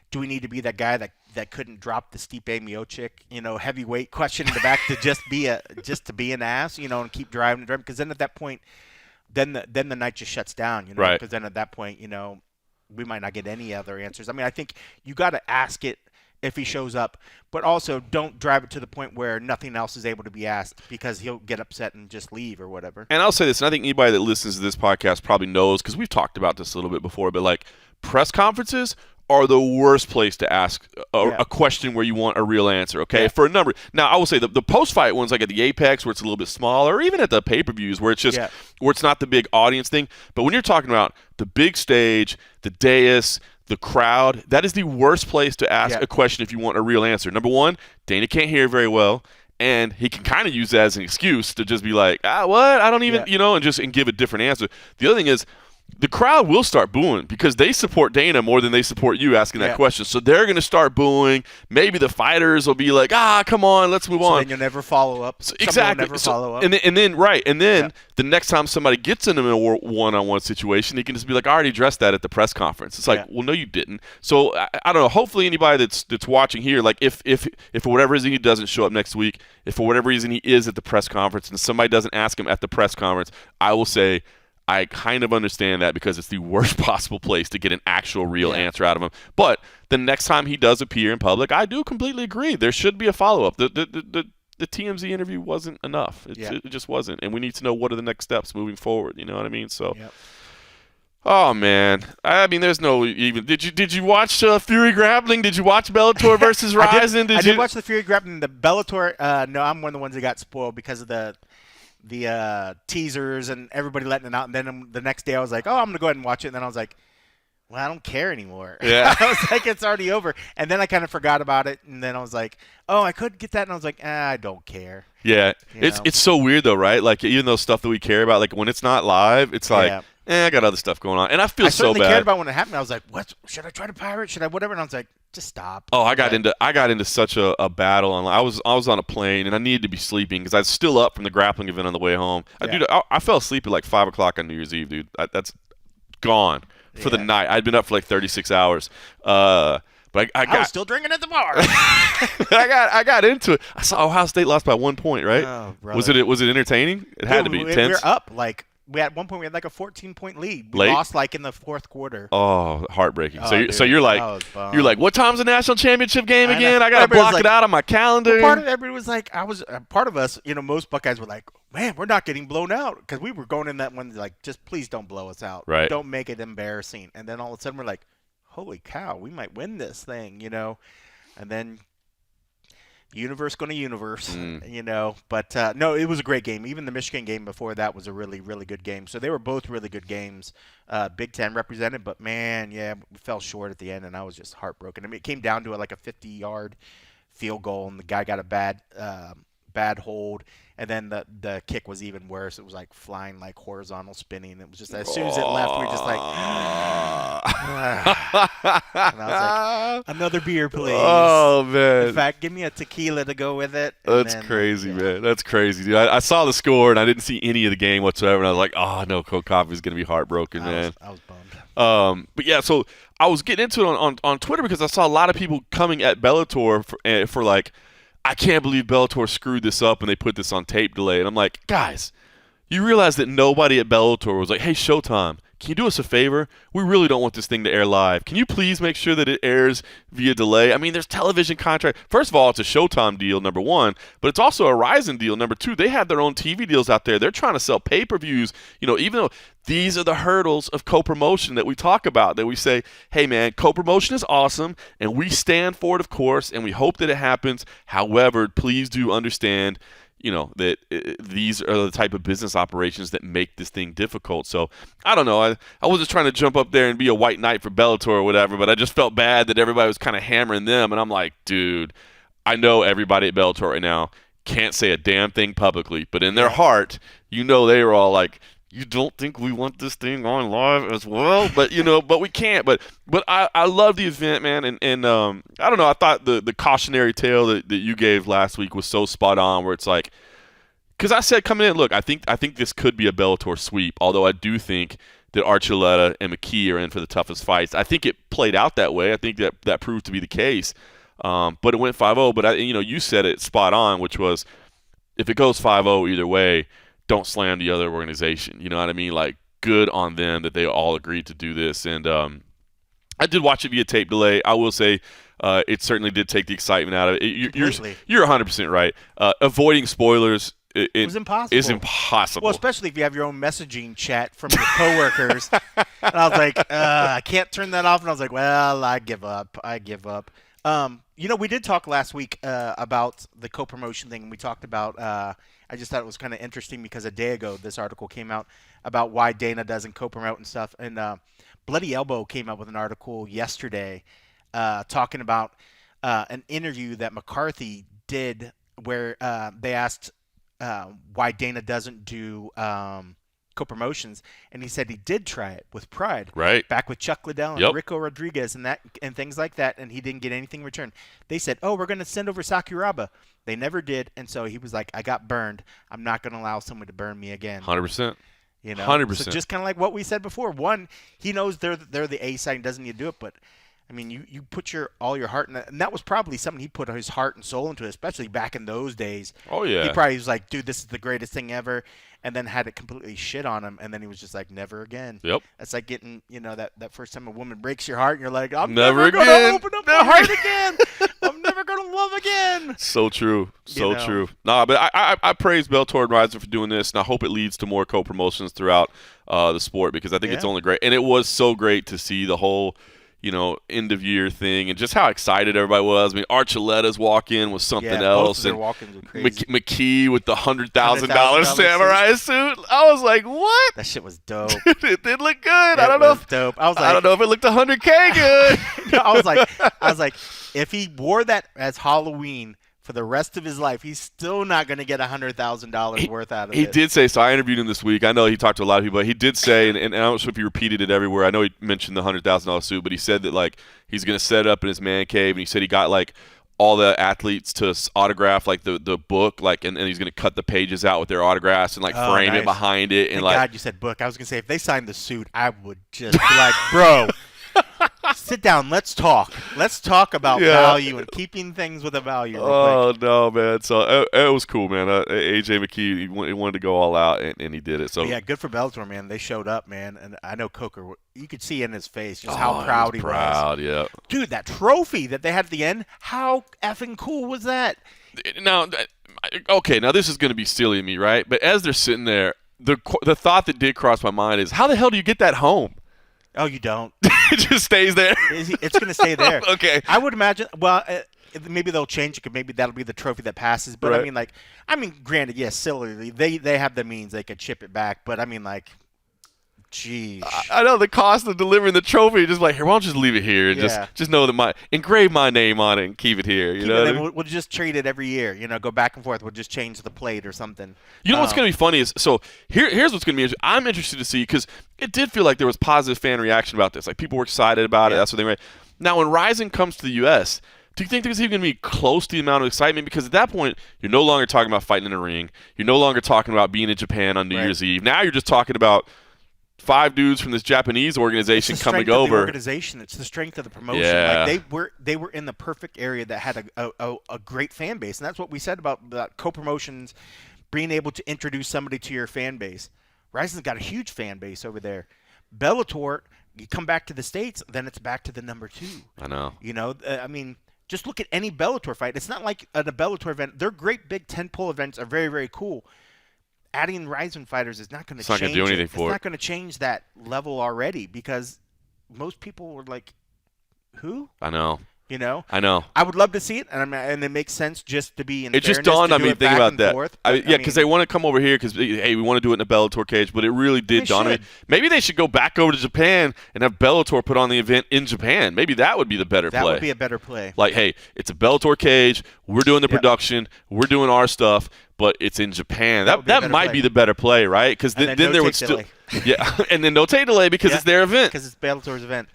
do we need to be that guy that couldn't drop the Stipe Miocic, heavyweight question in the back to just be an ass, and keep driving? Because then at that point, then the night just shuts down, right? Because then at that point, we might not get any other answers. I mean, I think you got to ask it if he shows up, but also don't drive it to the point where nothing else is able to be asked because he'll get upset and just leave or whatever. And I'll say this, and I think anybody that listens to this podcast probably knows, because we've talked about this a little bit before, but like, press conferences are the worst place to ask a question where you want a real answer, okay? Yeah. For a number. Now, I will say the post-fight ones, like at the Apex, where it's a little bit smaller, or even at the pay-per-views, where it's just where it's not the big audience thing. But when you're talking about the big stage, the dais, the crowd, that is the worst place to ask a question if you want a real answer. Number one, Dana can't hear very well, and he can kind of use that as an excuse to just be like, what? I don't even, and give a different answer. The other thing is, the crowd will start booing because they support Dana more than they support you asking that question. So they're going to start booing. Maybe the fighters will be like, come on, let's move on. And you'll never follow up. So, exactly. Follow up. And then the next time somebody gets in a one-on-one situation, he can just be like, I already addressed that at the press conference. It's like, well, no, you didn't. So I don't know. Hopefully anybody that's watching here, like if for whatever reason he doesn't show up next week, if for whatever reason he is at the press conference and somebody doesn't ask him at the press conference, I will say, I kind of understand that because it's the worst possible place to get an actual real answer out of him. But the next time he does appear in public, I do completely agree. There should be a follow-up. The TMZ interview wasn't enough. It just wasn't. And we need to know what are the next steps moving forward. You know what I mean? So, oh, man. I mean, there's no even – did you watch Fury Grappling? Did you watch Bellator versus Ryzen? I did watch the Fury Grappling. The Bellator no, I'm one of the ones that got spoiled because of the teasers and everybody letting it out, and then the next day I was like, I'm gonna go ahead and watch it, and then I was like, well, I don't care anymore. I was like, it's already over. And then I kind of forgot about it, and then I was like, I could get that, and I was like, I don't care. It's so weird though, right? Like, even those stuff that we care about, like when it's not live, it's like I got other stuff going on, and I feel so bad. I certainly cared about when it happened. I was like, what, should I try to pirate, should I whatever? And I was like, just stop. I got into such a battle, and I was on a plane, and I needed to be sleeping because I was still up from the grappling event on the way home. I fell asleep at like 5 o'clock on New Year's Eve, dude. That's gone for the night. I'd been up for like 36 hours. But I was still drinking at the bar. I got into it. I saw Ohio State lost by 1 point, right? Oh, was it entertaining? It had to be. We're up like at one point we had like a 14-point lead. We Late? lost like in the fourth quarter. Oh, heartbreaking. Oh, So dude, you're like, I was bummed. what time's the national championship game I know. again? I gotta Everybody was block like- it out on my calendar. Well, part of everybody was like, part of us, most Buckeyes were like, man, we're not getting blown out because we were going in that one like, just please don't blow us out, Right. Don't make it embarrassing. And then all of a sudden we're like, holy cow, we might win this thing, and then. Universe going to universe, But no, it was a great game. Even the Michigan game before that was a really, really good game. So they were both really good games. Big Ten represented, but man, yeah, we fell short at the end, and I was just heartbroken. I mean, it came down to like a 50-yard field goal, and the guy got a bad hold, and then the kick was even worse. It was like flying, like horizontal spinning. It was just as soon as it left, we were just like, and I was like, another beer, please. Oh man! In fact, give me a tequila to go with it. That's crazy, man. That's crazy, dude. I saw the score and I didn't see any of the game whatsoever, and I was like, oh no, Coach Coffey's gonna be heartbroken, man. I was bummed. But yeah, so I was getting into it on Twitter because I saw a lot of people coming at Bellator for like, I can't believe Bellator screwed this up and they put this on tape delay. And I'm like, guys, you realize that nobody at Bellator was like, hey, Showtime, can you do us a favor? We really don't want this thing to air live. Can you please make sure that it airs via delay? I mean, there's television contract. First of all, it's a Showtime deal, number one, but it's also a Ryzen deal, number two. They have their own TV deals out there. They're trying to sell pay-per-views, even though these are the hurdles of co-promotion that we talk about, that we say, hey, man, co-promotion is awesome, and we stand for it, of course, and we hope that it happens. However, please do understand that these are the type of business operations that make this thing difficult. So, I don't know. I wasn't trying to jump up there and be a white knight for Bellator or whatever, but I just felt bad that everybody was kind of hammering them. And I'm like, dude, I know everybody at Bellator right now can't say a damn thing publicly, but in their heart, they were all like, you don't think we want this thing on live as well? But, but we can't. But I love the event, man. And I don't know. I thought the cautionary tale that you gave last week was so spot on, where it's like, because I said coming in, look, I think this could be a Bellator sweep, although I do think that Archuleta and McKee are in for the toughest fights. I think it played out that way. I think that proved to be the case. But it went 5-0. But, you said it spot on, which was if it goes 5-0 either way, don't slam the other organization. You know what I mean? Like, good on them that they all agreed to do this. And I did watch it via tape delay. I will say it certainly did take the excitement out of it. You're 100% right. Avoiding spoilers it was impossible. Is impossible. Well, especially if you have your own messaging chat from your coworkers. And I was like, I can't turn that off. And I was like, well, I give up. We did talk last week about the co-promotion thing. And we talked about I just thought it was kind of interesting because a day ago this article came out about why Dana doesn't co-promote and stuff. And Bloody Elbow came out with an article yesterday talking about an interview that McCarthy did where they asked why Dana doesn't do co-promotions, and he said he did try it with Pride, right? Back with Chuck Liddell and Rico Rodriguez and things like that, and he didn't get anything in return. They said, "Oh, we're going to send over Sakuraba." They never did, and so he was like, "I got burned. I'm not going to allow someone to burn me again." 100%. 100%. So just kind of like what we said before. One, he knows they're the A side and doesn't need to do it, but I mean, you put all your heart in that, and that was probably something he put his heart and soul into, especially back in those days. Oh yeah. He probably was like, "Dude, this is the greatest thing ever," and then had it completely shit on him, and then he was just like, "Never again." Yep. That's like getting, that first time a woman breaks your heart, and you're like, "I'm never gonna open up my heart again. I'm never gonna love again." So true. So true. Nah, but I praise Bellator and Ryzen for doing this, and I hope it leads to more co-promotions throughout the sport, because I think it's only great. And it was so great to see the whole end of year thing and just how excited everybody was. I mean, Archuleta's walk-in was something else. Both of their walk-ins were crazy. McKee with the $100,000 samurai suit. I was like, what? That shit was dope. It did look good. I don't know if it looked $100K good. I was like, if he wore that as Halloween for the rest of his life, he's still not going to get $100,000 worth out of it. He did say, so I interviewed him this week. I know he talked to a lot of people, but he did say, and I don't know if he repeated it everywhere. I know he mentioned the $100,000 suit, but he said that, like, he's going to set it up in his man cave, and he said he got, like, all the athletes to autograph, like, the book, like, and he's going to cut the pages out with their autographs and, like, frame it behind it. And Thank God you said book. I was going to say, if they signed the suit, I would just be like, bro, Sit down. Let's talk. Let's talk about Yeah. value and keeping things with a value real quick. Oh no, man! So it was cool, man. AJ McKee, he wanted to go all out, and he did it. So But yeah, good for Bellator, man. They showed up, man, and I know Coker. You could see in his face just oh, how proud he was. Proud, yeah. Dude, that trophy that they had at the end, how effing cool was that? Now, okay, now this is going to be silly of me, right? But as they're sitting there, the thought that did cross my mind is, how the hell do you get that home? Oh, you don't. It just stays there. It's going to stay there. Okay. I would imagine. Well, maybe they'll change it. Maybe that'll be the trophy that passes. But Right. I mean, granted, yes, silly. They have the means. They could ship it back. But I mean, like, geez. I know the cost of delivering the trophy. Just like, here, why don't you just leave it here and Yeah. just know that engrave my name on it and keep it here. You know, what I mean? We'll just trade it every year. Go back and forth. We'll just change the plate or something. You know what's going to be funny is, so here's what's going to be interesting. I'm interested to see, because it did feel like there was positive fan reaction about this. Like, people were excited about it. Yeah. That's what they were. Now, when Rising comes to the U.S., do you think there's even going to be close to the amount of excitement? Because at that point, you're no longer talking about fighting in a ring. You're no longer talking about being in Japan on New Year's Eve. Now you're just talking about 5 dudes from this Japanese organization It's the coming strength of over. the organization. It's the strength of the promotion. Yeah. Like they were in the perfect area that had a great fan base, and that's what we said about co-promotions, being able to introduce somebody to your fan base. Rising's got a huge fan base over there. Bellator, you come back to the States, then it's back to the number 2. I know. I mean, just look at any Bellator fight. It's not like at a Bellator event. Their great big tentpole events are very, very cool. Adding Rising fighters is not going to change. It's not going to do anything for it. It's not going to change that level already, because most people were like, "Who?" I know. I know. I would love to see it, and it makes sense just to be in. It just fairness dawned to on do me it thinking back about and that. forth, Yeah, but, because they want to come over here because, hey, we want to do it in a Bellator cage, but it really did They dawn on me. should. Maybe they should go back over to Japan and have Bellator put on the event in Japan. Maybe that would be the better that play. would be a better play. Like, hey, it's a Bellator cage. We're doing the Yep. production. We're doing our stuff, but it's in Japan. That would be a That might might be the better play, right? Because And then then no there would tape still, delay. yeah, and then no tape delay because Yeah, it's their event. because it's Bellator's event.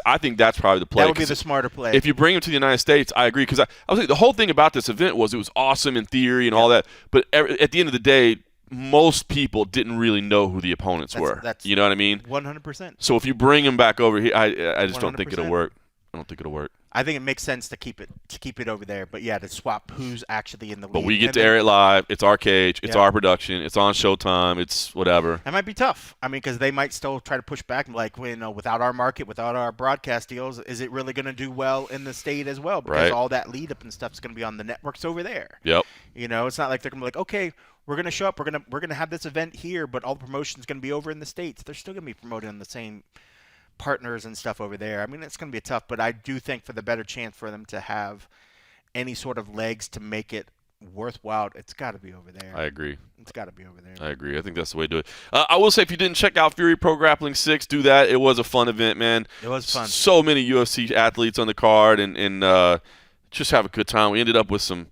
I think that's probably the play. That would be 'cause the smarter play. if you bring them to the United States, I agree, because I was like, the whole thing about this event was it was awesome in theory and all that, but at the end of the day, most people didn't really know who the opponents were. You know what I mean? 100%. So if you bring them back over here, I just don't think it'll 100%. work. I don't think it'll work. I think it makes sense to keep it over there, but yeah, to swap who's actually in the league. But we get And to then- air it live. It's our cage. It's Yeah. our production. It's on Showtime. It's whatever. That might be tough. I mean, because they might still try to push back, like, without our market, without our broadcast deals, is it really going to do well in the state as well? Because Right. all that lead up and stuff is going to be on the networks over there. Yep. It's not like they're going to be like, okay, we're going to show up, we're gonna have this event here, but all the promotion's going to be over in the States. They're still going to be promoted on the same partners and stuff over there. I mean, it's going to be tough, but I do think for the better chance for them to have any sort of legs to make it worthwhile, it's got to be over there. I agree. It's got to be over there. I agree. I think that's the way to do it. I will say, if you didn't check out Fury Pro Grappling 6, do that. It was a fun event, man. It was fun. So many UFC athletes on the card, and just have a good time. We ended up with some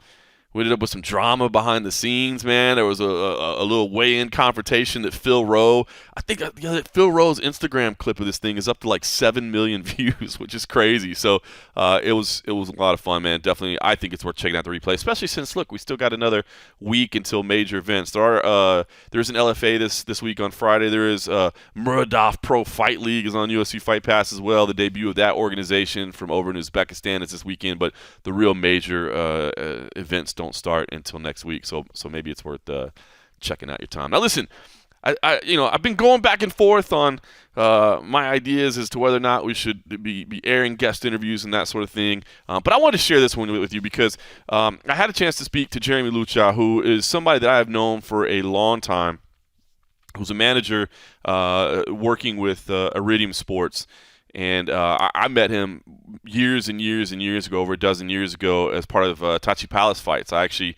drama behind the scenes, man. There was a little weigh-in confrontation that Phil Rowe. I think Phil Rowe's Instagram clip of this thing is up to like 7 million views, which is crazy. So it was a lot of fun, man. Definitely, I think it's worth checking out the replay, especially since, look, we still got another week until major events. There's an LFA this week on Friday. There is Muradov Pro Fight League is on UFC Fight Pass as well. The debut of that organization from over in Uzbekistan is this weekend, but the real major events don't start until next week, so maybe it's worth checking out your time. Now listen, I've been going back and forth on my ideas as to whether or not we should be airing guest interviews and that sort of thing, but I wanted to share this one with you because I had a chance to speak to Jeremy Luchau, who is somebody that I have known for a long time, who's a manager working with Iridium Sports. And I met him years and years and years ago, over a dozen years ago, as part of Tachi Palace fights. I actually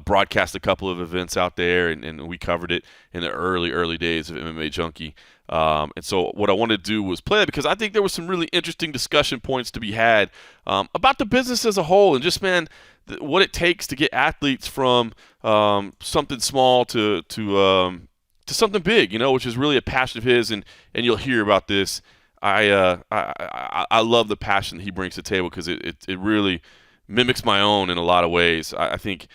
broadcast a couple of events out there, and we covered it in the early days of MMA Junkie. And so what I wanted to do was play it because I think there were some really interesting discussion points to be had about the business as a whole, and just, man, what it takes to get athletes from something small to something big, which is really a passion of his, and you'll hear about this. I love the passion that he brings to the table because it really mimics my own in a lot of ways. I think,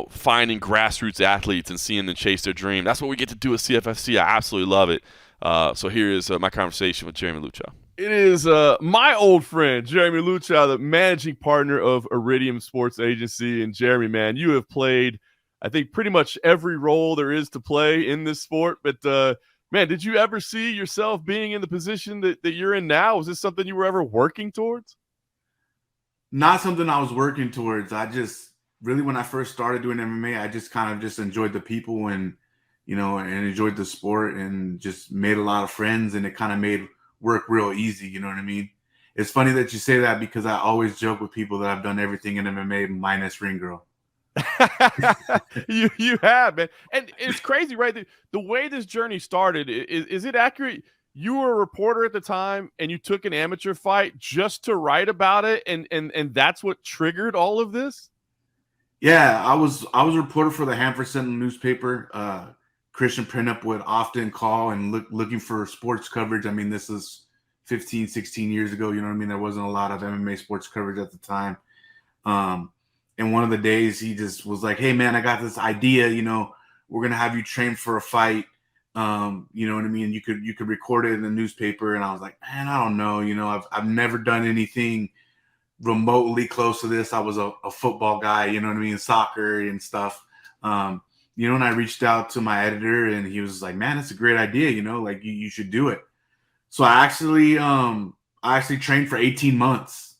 finding grassroots athletes and seeing them chase their dream, that's what we get to do at CFFC. I absolutely love it. So here is my conversation with Jeremy Luchau. It is my old friend, Jeremy Luchau, the managing partner of Iridium Sports Agency. And Jeremy, man, you have played, I think, pretty much every role there is to play in this sport. But, man, did you ever see yourself being in the position that you're in now? Was this something you were ever working towards? Not something I was working towards. I just really, when I first started doing MMA, I just kind of just enjoyed the people and, and enjoyed the sport and just made a lot of friends, and it kind of made work real easy. You know what I mean? It's funny that you say that because I always joke with people that I've done everything in MMA minus ring girl. you have, man. And it's crazy, right? The way this journey started, is it accurate? You were a reporter at the time and you took an amateur fight just to write about it, and that's what triggered all of this? Yeah, I was a reporter for the Hanford Sentinel newspaper. Christian Printup would often call and looking for sports coverage. I mean, this is 15, 16 years ago. You know what I mean? There wasn't a lot of MMA sports coverage at the time. And one of the days he just was like, "Hey man, I got this idea, we're going to have you train for a fight. You know what I mean? You could record it in the newspaper." And I was like, "Man, I don't know. I've never done anything remotely close to this. I was a football guy, you know what I mean? Soccer and stuff." And I reached out to my editor and he was like, "Man, it's a great idea. Like you should do it." So I actually trained for 18 months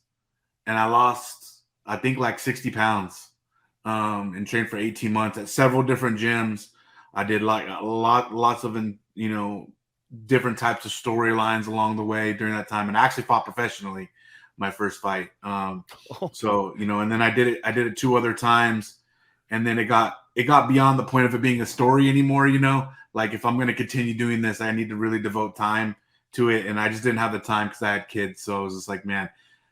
and I lost, I think, like 60 pounds, and trained for 18 months at several different gyms. I did like lots of, different types of storylines along the way during that time, and I actually fought professionally my first fight. And then I did it two other times, and then it got beyond the point of it being a story anymore. Like if I'm going to continue doing this, I need to really devote time to it, and I just didn't have the time because I had kids. So I was just like, man,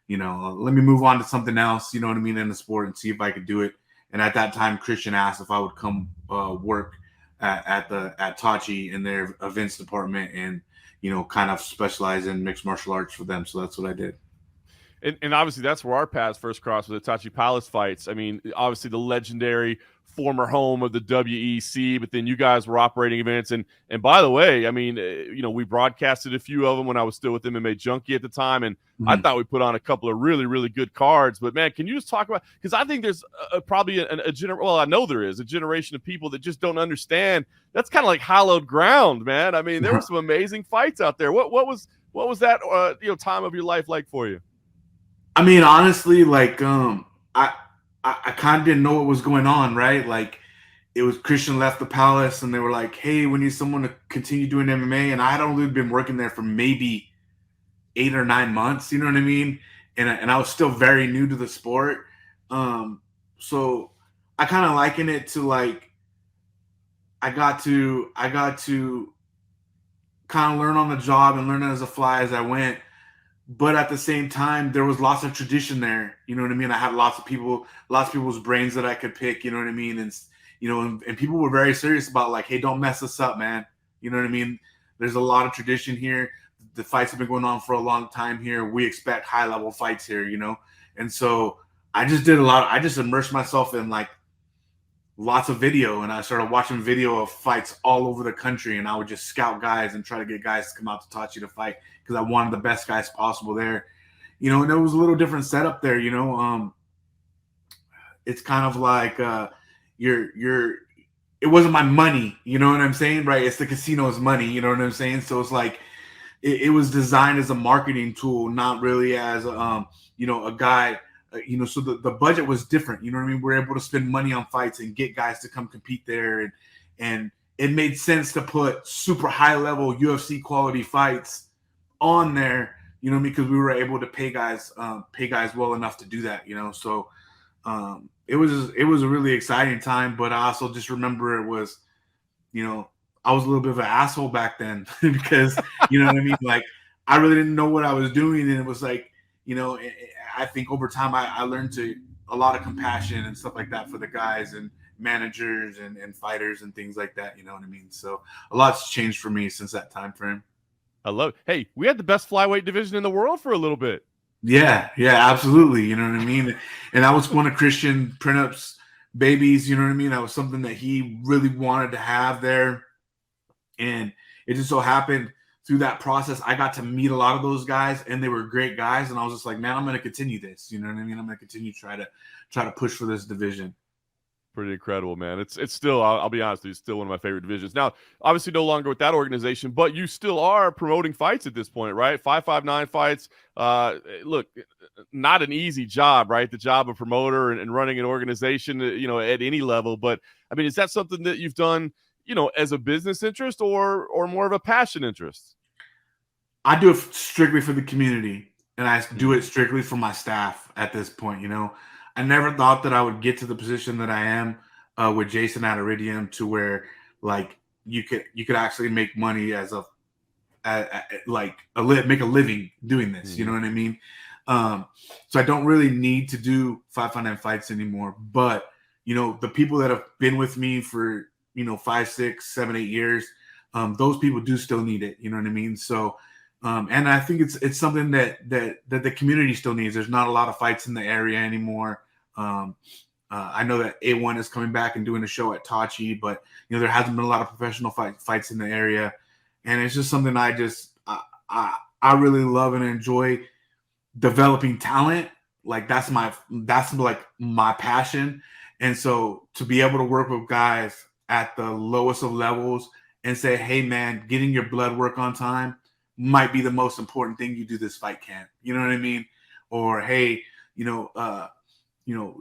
let me move on to something else, you know what I mean, in the sport and see if I could do it. And at that time, Christian asked if I would come work at Tachi in their events department and, kind of specialize in mixed martial arts for them. So that's what I did. And obviously that's where our paths first crossed with the Tachi Palace fights. I mean, obviously the legendary former home of the WEC, but then you guys were operating events. And by the way, I mean, we broadcasted a few of them when I was still with MMA Junkie at the time, and I thought we put on a couple of really, really good cards. But man, can you just talk about, because I think there's probably I know there is a generation of people that just don't understand. That's kind of like hallowed ground, man. I mean, there were some amazing fights out there. What was that time of your life like for you? I mean, honestly, like I kind of didn't know what was going on, right? Like it was Christian left the Palace and they were like, "Hey, we need someone to continue doing MMA." And I had only been working there for maybe 8 or 9 months, you know what I mean? And I was still very new to the sport. So I kind of liken it to like I got to kind of learn on the job and learn as a fly as I went. But at the same time, there was lots of tradition there. You know what I mean? I had lots of people's brains that I could pick, you know what I mean? And people were very serious about like, "Hey, don't mess us up, man." You know what I mean? There's a lot of tradition here. The fights have been going on for a long time here. We expect high level fights here, And so I just did I just immersed myself in like lots of video, and I started watching video of fights all over the country, and I would just scout guys and try to get guys to come out to Tachi to fight because I wanted the best guys possible there, and it was a little different setup there, it's kind of like it wasn't my money, you know what I'm saying, right? It's the casino's money, you know what I'm saying? So it's like it was designed as a marketing tool, not really as a guy. So the budget was different. You know what I mean? We're able to spend money on fights and get guys to come compete there, and it made sense to put super high level UFC quality fights on there. Because we were able to pay guys well enough to do that. So it was a really exciting time. But I also just remember it was, I was a little bit of an asshole back then because you know what I mean. Like I really didn't know what I was doing, and it was like I think over time I learned a lot of compassion and stuff like that for the guys and managers and fighters and things like that. You know what I mean? So a lot's changed for me since that time frame. I love it. Hey, we had the best flyweight division in the world for a little bit. Yeah, absolutely. You know what I mean? And that was one of Christian Printup's babies. You know what I mean? That was something that he really wanted to have there. And it just so happened through that process, I got to meet a lot of those guys, and they were great guys. And I was just like, man, I'm going to continue this. You know what I mean? I'm going to continue to try to push for this division. Pretty incredible, man. It's still, I'll be honest with you, it's still one of my favorite divisions. Now, obviously no longer with that organization, but you still are promoting fights at this point, right? 559 fights. Look, not an easy job, right? The job of promoter and running an organization, at any level. But I mean, is that something that you've done, as a business interest or more of a passion interest? I do it strictly for the community, and I do it strictly for my staff at this point. I never thought that I would get to the position that I am with Jason at Iridium, to where like you could actually make money as make a living doing this. You know what I mean? So I don't really need to do 559 fights anymore. But the people that have been with me for 5, 6, 7, 8 years, those people do still need it. You know what I mean? So. And I think it's something that the community still needs. There's not a lot of fights in the area anymore. I know that A1 is coming back and doing a show at Tachi, but there hasn't been a lot of professional fights in the area, and it's just something I really love and enjoy, developing talent. Like that's like my passion, and so to be able to work with guys at the lowest of levels and say, hey man, getting your blood work on time might be the most important thing you do this fight camp. You know what I mean? Or hey,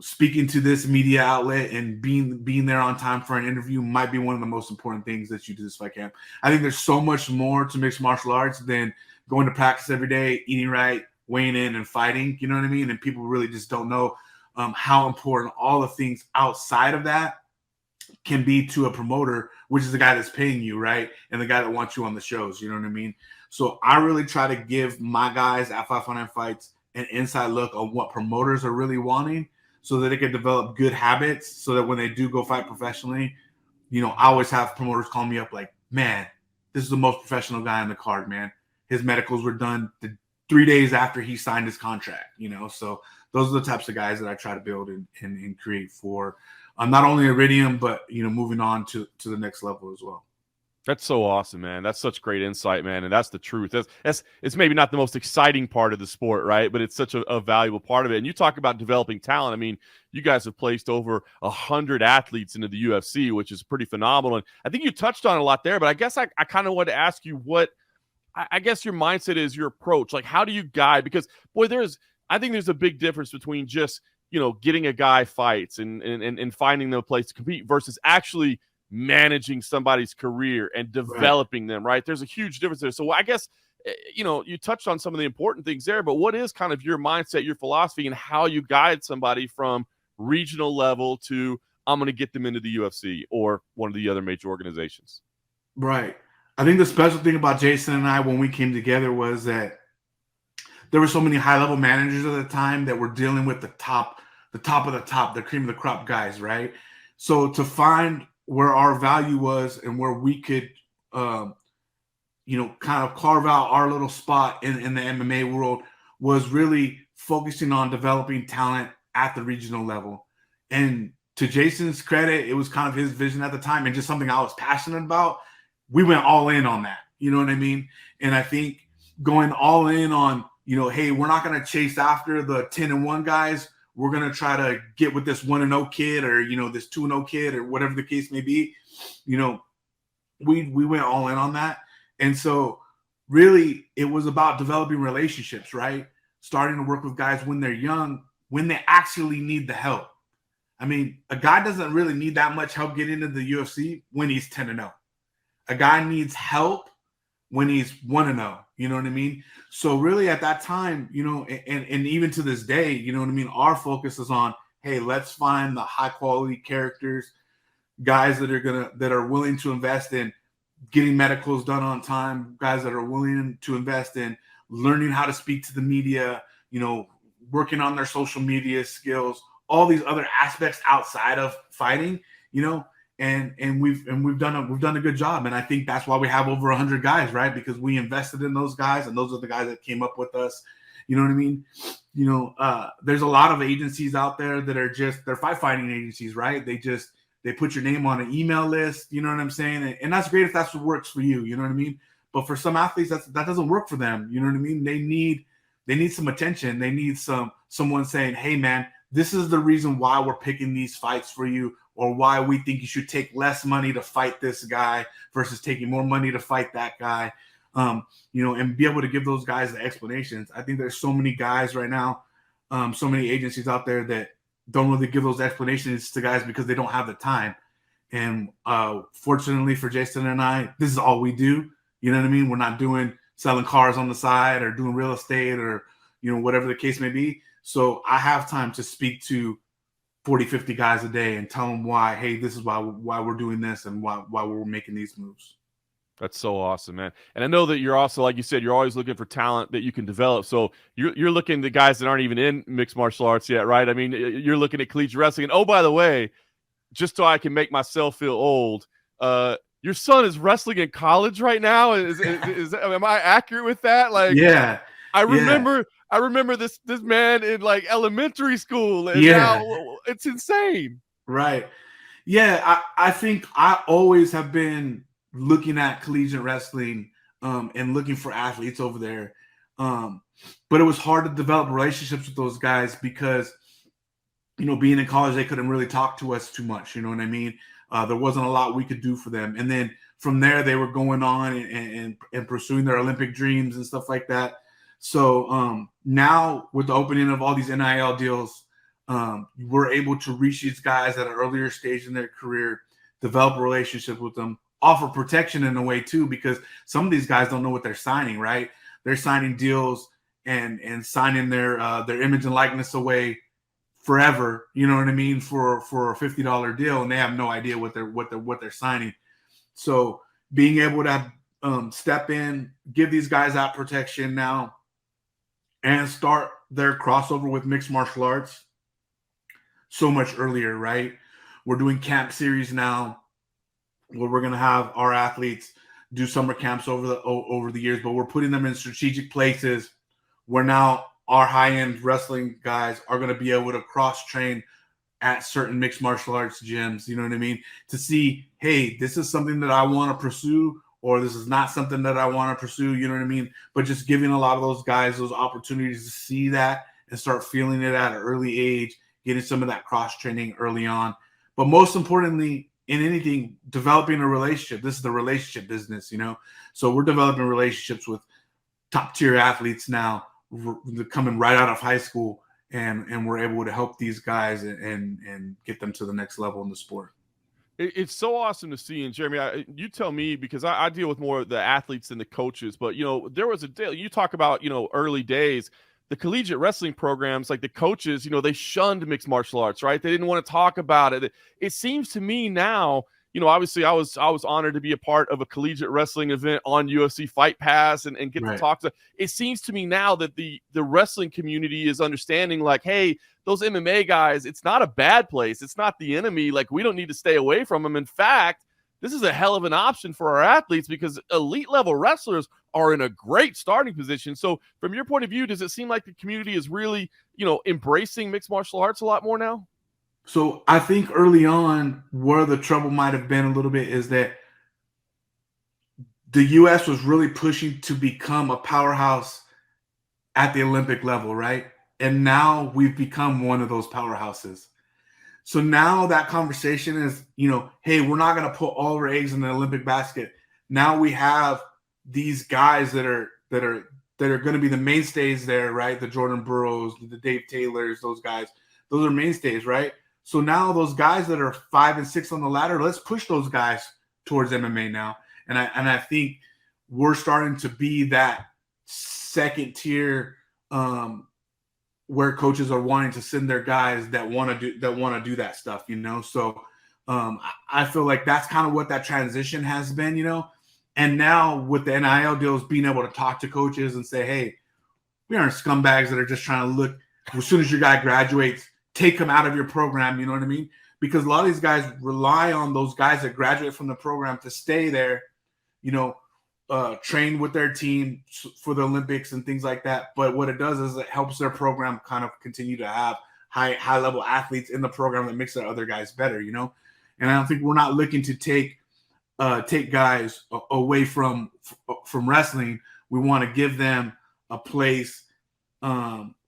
speaking to this media outlet and being there on time for an interview might be one of the most important things that you do this fight camp. I think there's so much more to mixed martial arts than going to practice every day, eating right, weighing in, and fighting. You know what I mean? And people really just don't know how important all the things outside of that can be to a promoter, which is the guy that's paying you, right? And the guy that wants you on the shows. You know what I mean? So I really try to give my guys at 559 Fights an inside look on what promoters are really wanting, so that they can develop good habits, so that when they do go fight professionally, I always have promoters call me up like, man, this is the most professional guy on the card, man. His medicals were done 3 days after he signed his contract, So those are the types of guys that I try to build and create for not only Iridium, but, moving on to the next level as well. That's so awesome, man. That's such great insight, man. And that's the truth. It's maybe not the most exciting part of the sport, right? But it's such a valuable part of it. And you talk about developing talent. I mean, you guys have placed over 100 athletes into the UFC, which is pretty phenomenal. And I think you touched on a lot there, but I guess I kind of want to ask you what I guess your mindset is, your approach. Like, how do you guide? Because, boy, I think there's a big difference between just, getting a guy fights and finding them a place to compete versus actually managing somebody's career and developing them, right? There's a huge difference there. So I guess, you touched on some of the important things there, but what is kind of your mindset, your philosophy, and how you guide somebody from regional level to, I'm going to get them into the UFC or one of the other major organizations? Right. I think the special thing about Jason and I, when we came together, was that there were so many high-level managers at the time that were dealing with the top of the top, the cream of the crop guys, right? So to find where our value was and where we could, kind of carve out our little spot in the MMA world, was really focusing on developing talent at the regional level. And to Jason's credit, it was kind of his vision at the time and just something I was passionate about. We went all in on that. You know what I mean? And I think going all in on, hey, we're not going to chase after the 10-1 guys. We're going to try to get with this 1-0 kid, or, this 2-0 kid, or whatever the case may be. We went all in on that. And so really it was about developing relationships, right? Starting to work with guys when they're young, when they actually need the help. I mean, a guy doesn't really need that much help getting into the UFC when he's 10-0. A guy needs help when he's 1-0. You know what I mean? So really at that time, and even to this day, you know what I mean? Our focus is on, hey, let's find the high quality characters, guys that are willing to invest in getting medicals done on time, guys that are willing to invest in learning how to speak to the media, working on their social media skills, all these other aspects outside of fighting, and we've done a good job. And I think that's why we have over 100 guys, right? Because we invested in those guys, and those are the guys that came up with us. You know what I mean? There's a lot of agencies out there that are they're fighting agencies, right? They put your name on an email list, you know what I'm saying? And that's great if that's what works for you, you know what I mean? But for some athletes, that doesn't work for them. You know what I mean? They need some attention. They need someone saying, hey man, this is the reason why we're picking these fights for you, or why we think you should take less money to fight this guy versus taking more money to fight that guy. And be able to give those guys the explanations. I think there's so many guys right now, so many agencies out there that don't really give those explanations to guys because they don't have the time. And fortunately for Jason and I, this is all we do. You know what I mean? We're not selling cars on the side or doing real estate or, whatever the case may be. So I have time to speak to 40, 50 guys a day and tell them why, hey, this is why we're doing this and why we're making these moves. That's so awesome, man. And I know that you're also, like you said, you're always looking for talent that you can develop. So you're looking at guys that aren't even in mixed martial arts yet, right? I mean, you're looking at collegiate wrestling. And oh, by the way, just so I can make myself feel old, your son is wrestling in college right now. Am I accurate with that? Like, yeah. I remember this man in like elementary school, and now it's insane. Right. Yeah, I think I always have been looking at collegiate wrestling and looking for athletes over there. But it was hard to develop relationships with those guys because, being in college, they couldn't really talk to us too much. You know what I mean? There wasn't a lot we could do for them. And then from there, they were going on and pursuing their Olympic dreams and stuff like that. So now with the opening of all these NIL deals, we're able to reach these guys at an earlier stage in their career, develop a relationship with them, offer protection in a way too, because some of these guys don't know what they're signing, right? They're signing deals and signing their image and likeness away forever, you know what I mean, for a $50 deal, and they have no idea what they're signing. So being able to step in, give these guys that protection now, and start their crossover with mixed martial arts so much earlier, right? We're doing camp series now where we're going to have our athletes do summer camps over the years, but we're putting them in strategic places where now our high-end wrestling guys are going to be able to cross-train at certain mixed martial arts gyms, you know what I mean? To see, hey, this is something that I want to pursue, or this is not something that I want to pursue, you know what I mean? But just giving a lot of those guys those opportunities to see that and start feeling it at an early age, getting some of that cross-training early on. But most importantly, in anything, developing a relationship. This is the relationship business, So we're developing relationships with top-tier athletes now coming right out of high school, and we're able to help these guys and get them to the next level in the sport. It's so awesome to see. And Jeremy, you tell me, because I deal with more of the athletes than the coaches, but there was a day you talk about, early days, the collegiate wrestling programs, like the coaches, they shunned mixed martial arts, right? They didn't want to talk about it. It seems to me now, obviously I was honored to be a part of a collegiate wrestling event on UFC Fight Pass and get to talk to. It seems to me now that the wrestling community is understanding, like, hey, those MMA guys, it's not a bad place. It's not the enemy. Like, we don't need to stay away from them. In fact, this is a hell of an option for our athletes because elite level wrestlers are in a great starting position. So from your point of view, does it seem like the community is really, embracing mixed martial arts a lot more now? So I think early on where the trouble might have been a little bit is that the U.S. was really pushing to become a powerhouse at the Olympic level, right? And now we've become one of those powerhouses. So now that conversation is, hey, we're not going to put all our eggs in the Olympic basket. Now we have these guys that are going to be the mainstays there, right? The Jordan Burroughs, the Dave Taylors, those guys, those are mainstays, right? So now those guys that are 5 and 6 on the ladder, let's push those guys towards MMA now. And I think we're starting to be that second tier where coaches are wanting to send their guys that want to do that stuff, So I feel like that's kind of what that transition has been, And now with the NIL deals, being able to talk to coaches and say, hey, we aren't scumbags that are just trying to look as soon as your guy graduates, take them out of your program, you know what I mean? Because a lot of these guys rely on those guys that graduate from the program to stay there, train with their team for the Olympics and things like that. But what it does is it helps their program kind of continue to have high level athletes in the program that makes their other guys better, And I don't think we're not looking to take take guys away from wrestling. We want to give them a place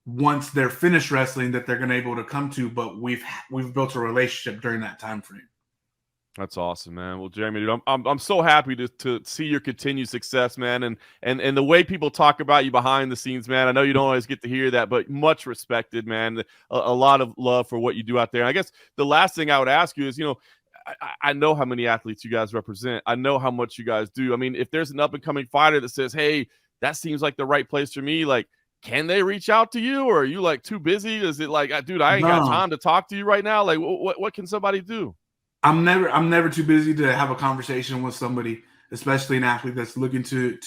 once they're finished wrestling that they're going to be able to come to. But we've built a relationship during that time frame. That's awesome, man. Well, Jeremy, dude, I'm so happy to see your continued success, man, and the way people talk about you behind the scenes, man. I know you don't always get to hear that, but much respected, man. A lot of love for what you do out there. And I guess the last thing I would ask you is, I know how many athletes you guys represent. I know how much you guys do. I mean, if there's an up and coming fighter that says, "Hey, that seems like the right place for me," like, can they reach out to you, or are you like too busy? Is it like, dude, I ain't got time to talk to you right now? Like, what can somebody do? I'm never too busy to have a conversation with somebody, especially an athlete that's looking to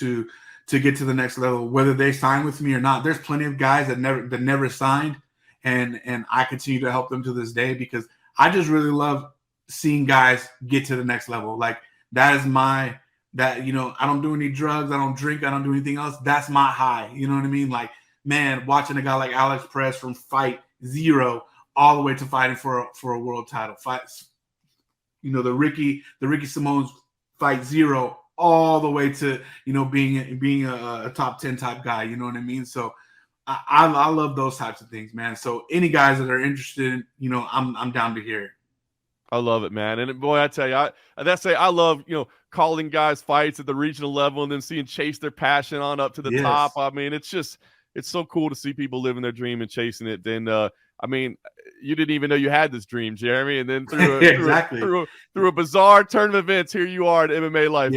get to the next level, whether they sign with me or not. There's plenty of guys that never signed, and I continue to help them to this day because I just really love seeing guys get to the next level. Like that is I don't do any drugs, I don't drink, I don't do anything else. That's my high. You know what I mean? Like, man, watching a guy like Alex Perez from fight 0 all the way to fighting for a world title, the Ricky Simone's fight 0 all the way to being a top 10 type guy. You know what I mean? So I love those types of things, man. So any guys that are interested, I'm down to hear it. I love it, man. And boy, I tell you, I love, calling guys fights at the regional level and then seeing chase their passion on up to the top. I mean, it's so cool to see people living their dream and chasing it. Then, you didn't even know you had this dream, Jeremy. And then through a bizarre turn of events, here you are at MMA Life.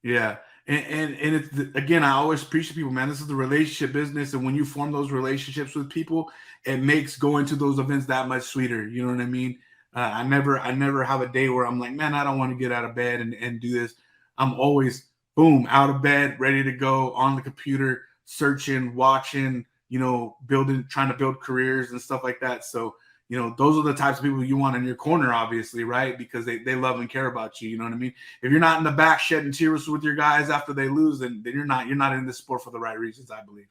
Yeah. And it's, again, I always preach to people, man, this is the relationship business. And when you form those relationships with people, it makes going to those events that much sweeter. You know what I mean? I never have a day where I'm like, man, I don't want to get out of bed and do this. I'm always, boom, out of bed, ready to go on the computer, searching, watching, trying to build careers and stuff like that. So, those are the types of people you want in your corner, obviously, right? Because they love and care about you. You know what I mean? If you're not in the back shedding tears with your guys after they lose, then you're not in this sport for the right reasons, I believe.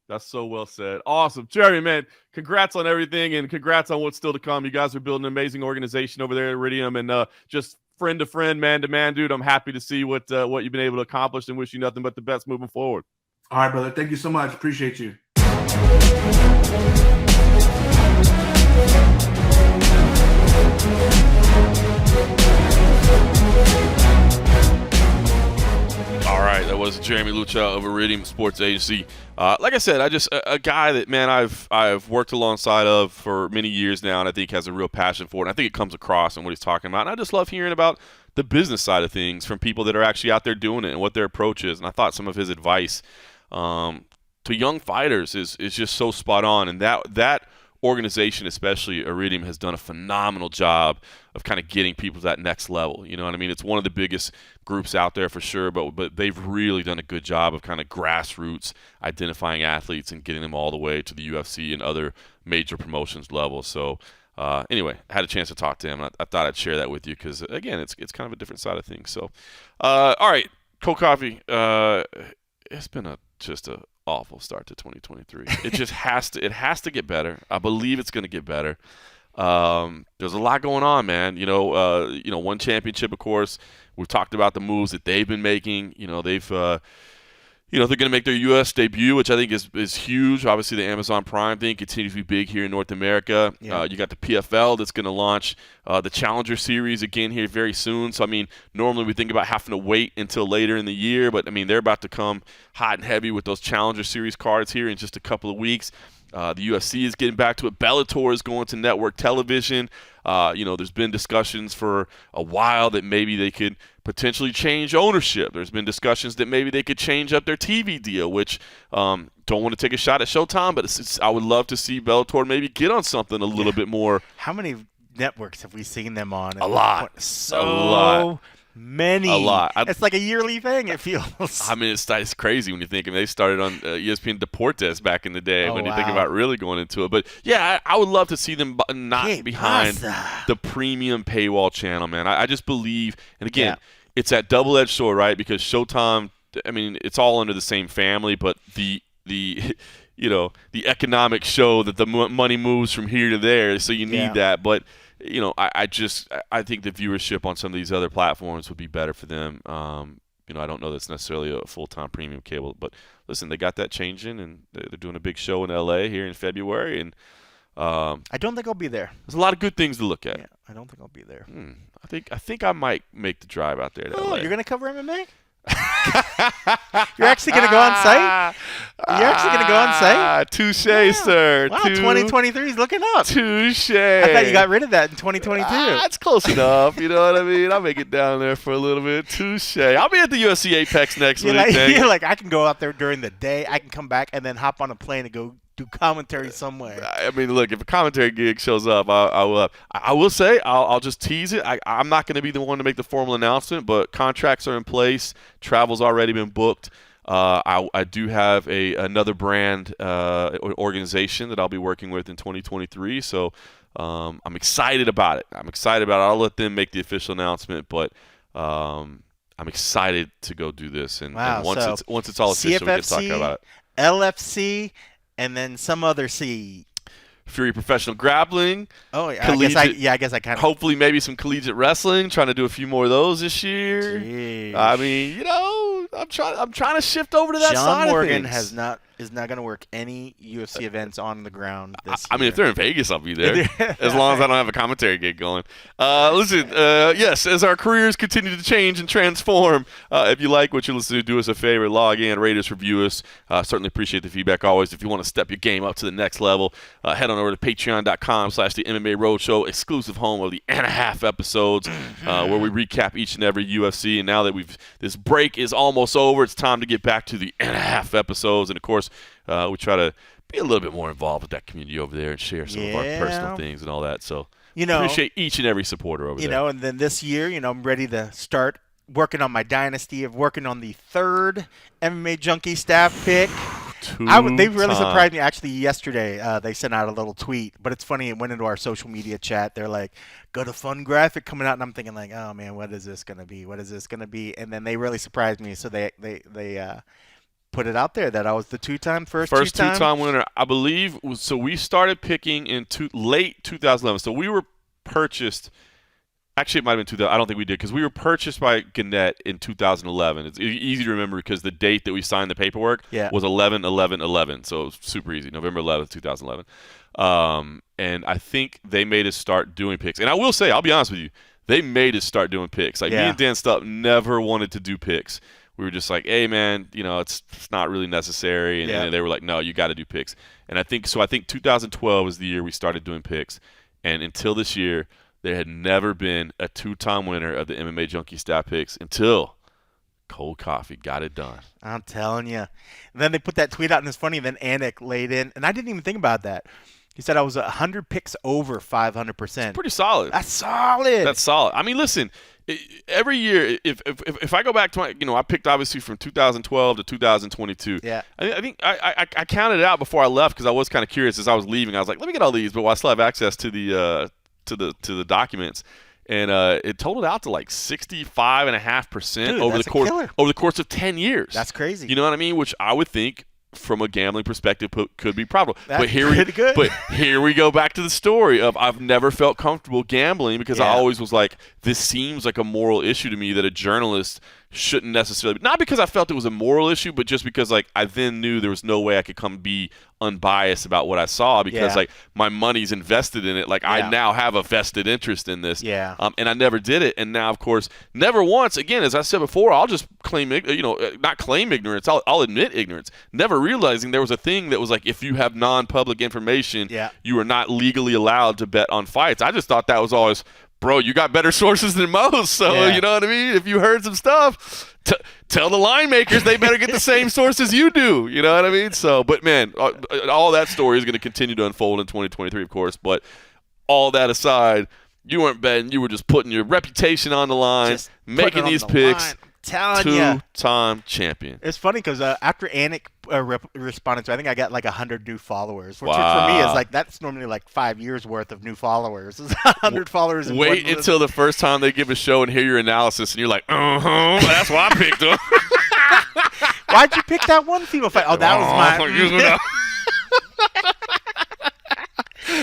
That's so well said. Awesome. Jeremy, man, congrats on everything and congrats on what's still to come. You guys are building an amazing organization over there at Iridium, and just friend to friend, man to man, dude. I'm happy to see what you've been able to accomplish and wish you nothing but the best moving forward. All right, brother. Thank you so much. Appreciate you. All right, that was Jeremy Luchau of Iridium Sports Agency. Like I said, a guy that, man, I've worked alongside of for many years now, and I think has a real passion for it. And I think it comes across in what he's talking about. And I just love hearing about the business side of things from people that are actually out there doing it and what their approach is. And I thought some of his advice to young fighters is just so spot on. And that organization, especially Iridium, has done a phenomenal job of kind of getting people to that next level. You know what I mean? It's one of the biggest groups out there for sure, but they've really done a good job of kind of grassroots identifying athletes and getting them all the way to the UFC and other major promotions levels. So anyway, I had a chance to talk to him. I thought I'd share that with you because, again, it's kind of a different side of things. So, all right, Cold Coffee, it's been just a awful start to 2023. It just has to get better. I believe it's going to get better. There's a lot going on, man. One championship, of course. We've talked about the moves that they've been making. They're going to make their U.S. debut, which I think is huge. Obviously, the Amazon Prime thing continues to be big here in North America. Yeah. You got the PFL that's going to launch the Challenger Series again here very soon. So, normally we think about having to wait until later in the year, but, they're about to come hot and heavy with those Challenger Series cards here in just a couple of weeks. The UFC is getting back to it. Bellator is going to network television. There's been discussions for a while that maybe they could potentially change ownership. There's been discussions that maybe they could change up their TV deal, which don't want to take a shot at Showtime, but I would love to see Bellator maybe get on something a little bit more. How many networks have we seen them on? A lot. So a lot. Many. A lot. It's like a yearly thing, it feels. It's crazy when you think. They started on ESPN Deportes back in the day when you think about really going into it. But, yeah, I would love to see them not behind the premium paywall channel, man. I just believe, and again, it's that double-edged sword, right? Because Showtime, it's all under the same family, but the economic show that the money moves from here to there, so you need that. But I think the viewership on some of these other platforms would be better for them. I don't know that's necessarily a full-time premium cable, but listen, they got that changing, and they're doing a big show in LA here in February, and I don't think I'll be there. there's a lot of good things to look at. Yeah, I don't think I'll be there. I think I might make the drive out there to LA. You're gonna cover MMA? You're actually gonna go on site? You're actually gonna go on site? Touche, sir. Wow, 2023 is looking up. Touche. I thought you got rid of that in 2022. That's close enough. You know what I mean? I'll make it down there for a little bit. Touche. I'll be at the UFC Apex next week. You're like, I can go out there during the day. I can come back and then hop on a plane and go do commentary somewhere. I mean, look, if a commentary gig shows up, I will say I'll just tease it. I'm not going to be the one to make the formal announcement, but contracts are in place. Travel's already been booked. I do have another brand organization that I'll be working with in 2023, so I'm excited about it. I'll let them make the official announcement, but I'm excited to go do this. And once it's all official, we can talk about it. LFC, and then some other C. Fury Professional Grappling. Oh, yeah. I guess I kind of. Hopefully, maybe some collegiate wrestling. Trying to do a few more of those this year. Jeez. I mean, I'm trying to shift over to that side of things. John Morgan is not going to work any UFC events on the ground this year. I mean, if they're in Vegas, I'll be there. As long as I don't have a commentary gig going. Listen, yes, as our careers continue to change and transform, if you like what you listen to, do us a favor, log in, rate us, review us. Certainly appreciate the feedback always. If you want to step your game up to the next level, head on over to patreon.com/the MMA Roadshow, exclusive home of the and a half episodes where we recap each and every UFC. And now that this break is almost over, it's time to get back to the and a half episodes. And, of course, we try to be a little bit more involved with that community over there and share some of our personal things and all that. So appreciate each and every supporter over there. And then this year, I'm ready to start working on my dynasty of working on the third MMA Junkie staff pick. They really surprised me. Actually, yesterday they sent out a little tweet, but it's funny. It went into our social media chat. They're like, got a fun graphic coming out, and I'm thinking like, oh man, what is this gonna be? And then they really surprised me. So they put it out there that I was the first two-time winner, I believe. So we started picking in late 2011. So we were purchased. Actually, it might have been 2000. I don't think we did because we were purchased by Gannett in 2011. It's easy to remember because the date that we signed the paperwork was 11/11/11. So it was super easy, November 11th, 2011. And I think they made us start doing picks. And I will say, I'll be honest with you, they made us start doing picks. Like me and Dan Stupp never wanted to do picks. We were just like, hey, man, it's not really necessary. And they were like, no, you got to do picks. And I think 2012 is the year we started doing picks. And until this year, there had never been a two-time winner of the MMA Junkie Stat Picks until Cold Coffee got it done. I'm telling you. And then they put that tweet out, and it's funny. Then Anik laid in, and I didn't even think about that. He said I was 100 picks over 500%. That's pretty solid. That's solid. I mean, listen, every year, if I go back to I picked obviously from 2012 to 2022. Yeah. I think I counted it out before I left because I was kind of curious as I was leaving. I was like, let me get all these, but I still have access to the to the documents, and it totaled out to like 65.5% over the course of 10 years. That's crazy. You know what I mean? Which I would think, from a gambling perspective, could be profitable. But here we go back to the story of I've never felt comfortable gambling because I always was like, this seems like a moral issue to me that a journalist shouldn't necessarily, not because I felt it was a moral issue, but just because like I then knew there was no way I could come be unbiased about what I saw because like my money's invested in it. Like I now have a vested interest in this. And I never did it. And now, of course, never once, again, as I said before, I'll just claim, not claim ignorance. I'll admit ignorance. Never realizing there was a thing that was like, if you have non-public information, you are not legally allowed to bet on fights. I just thought that was always, bro, you got better sources than most, so you know what I mean? If you heard some stuff, tell the line makers they better get the same sources you do, you know what I mean? So, but man, all that story is going to continue to unfold in 2023, of course, but all that aside, you weren't betting, you were just putting your reputation on the line, just making these picks. Two-time champion. It's funny because after Anik responded to, I think I got like 100 new followers, which for me is like, that's normally like 5 years worth of new followers. 100 followers. Wait until the first time they give a show and hear your analysis, and you're like, that's why I picked them. Why'd you pick that one female fight? Oh, that was my.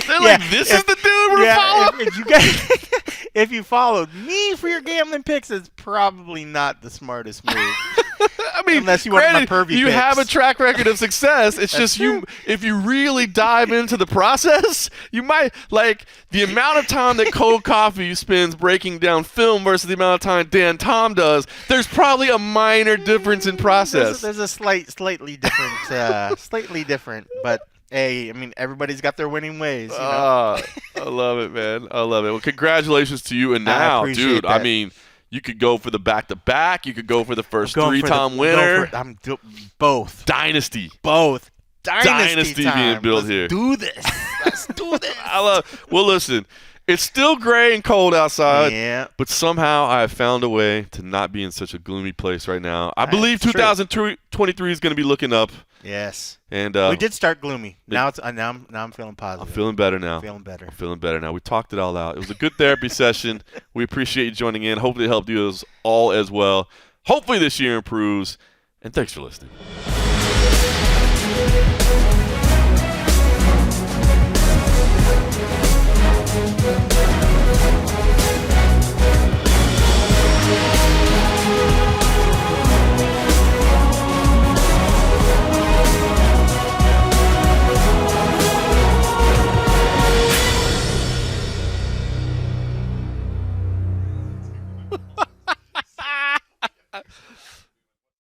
They're like, this is the dude we're following. You guys, if you followed me for your gambling picks, it's probably not the smartest move. I mean, unless you want my pervy you picks. have a track record of success. It's just true. if you really dive into the process, you might like the amount of time that Cold Coffee spends breaking down film versus the amount of time Dan Tom does. There's probably a minor difference in process. There's a slightly different, but. Hey, I mean, everybody's got their winning ways. You know? I love it, man. I love it. Well, congratulations to you. And now, dude, that. I mean, you could go for the back-to-back. You could go for the first three-time winner. Both. Dynasty. Both. Dynasty time. Being built Let's here. do this. Let's do this. Well, listen. It's still gray and cold outside, yeah. But somehow I have found a way to not be in such a gloomy place right now. I believe 2023 is going to be looking up. Yes. And we did start gloomy. Now I'm feeling positive. I'm feeling better now. Feeling better now. We talked it all out. It was a good therapy session. We appreciate you joining in. Hopefully it helped you all as well. Hopefully this year improves. And thanks for listening.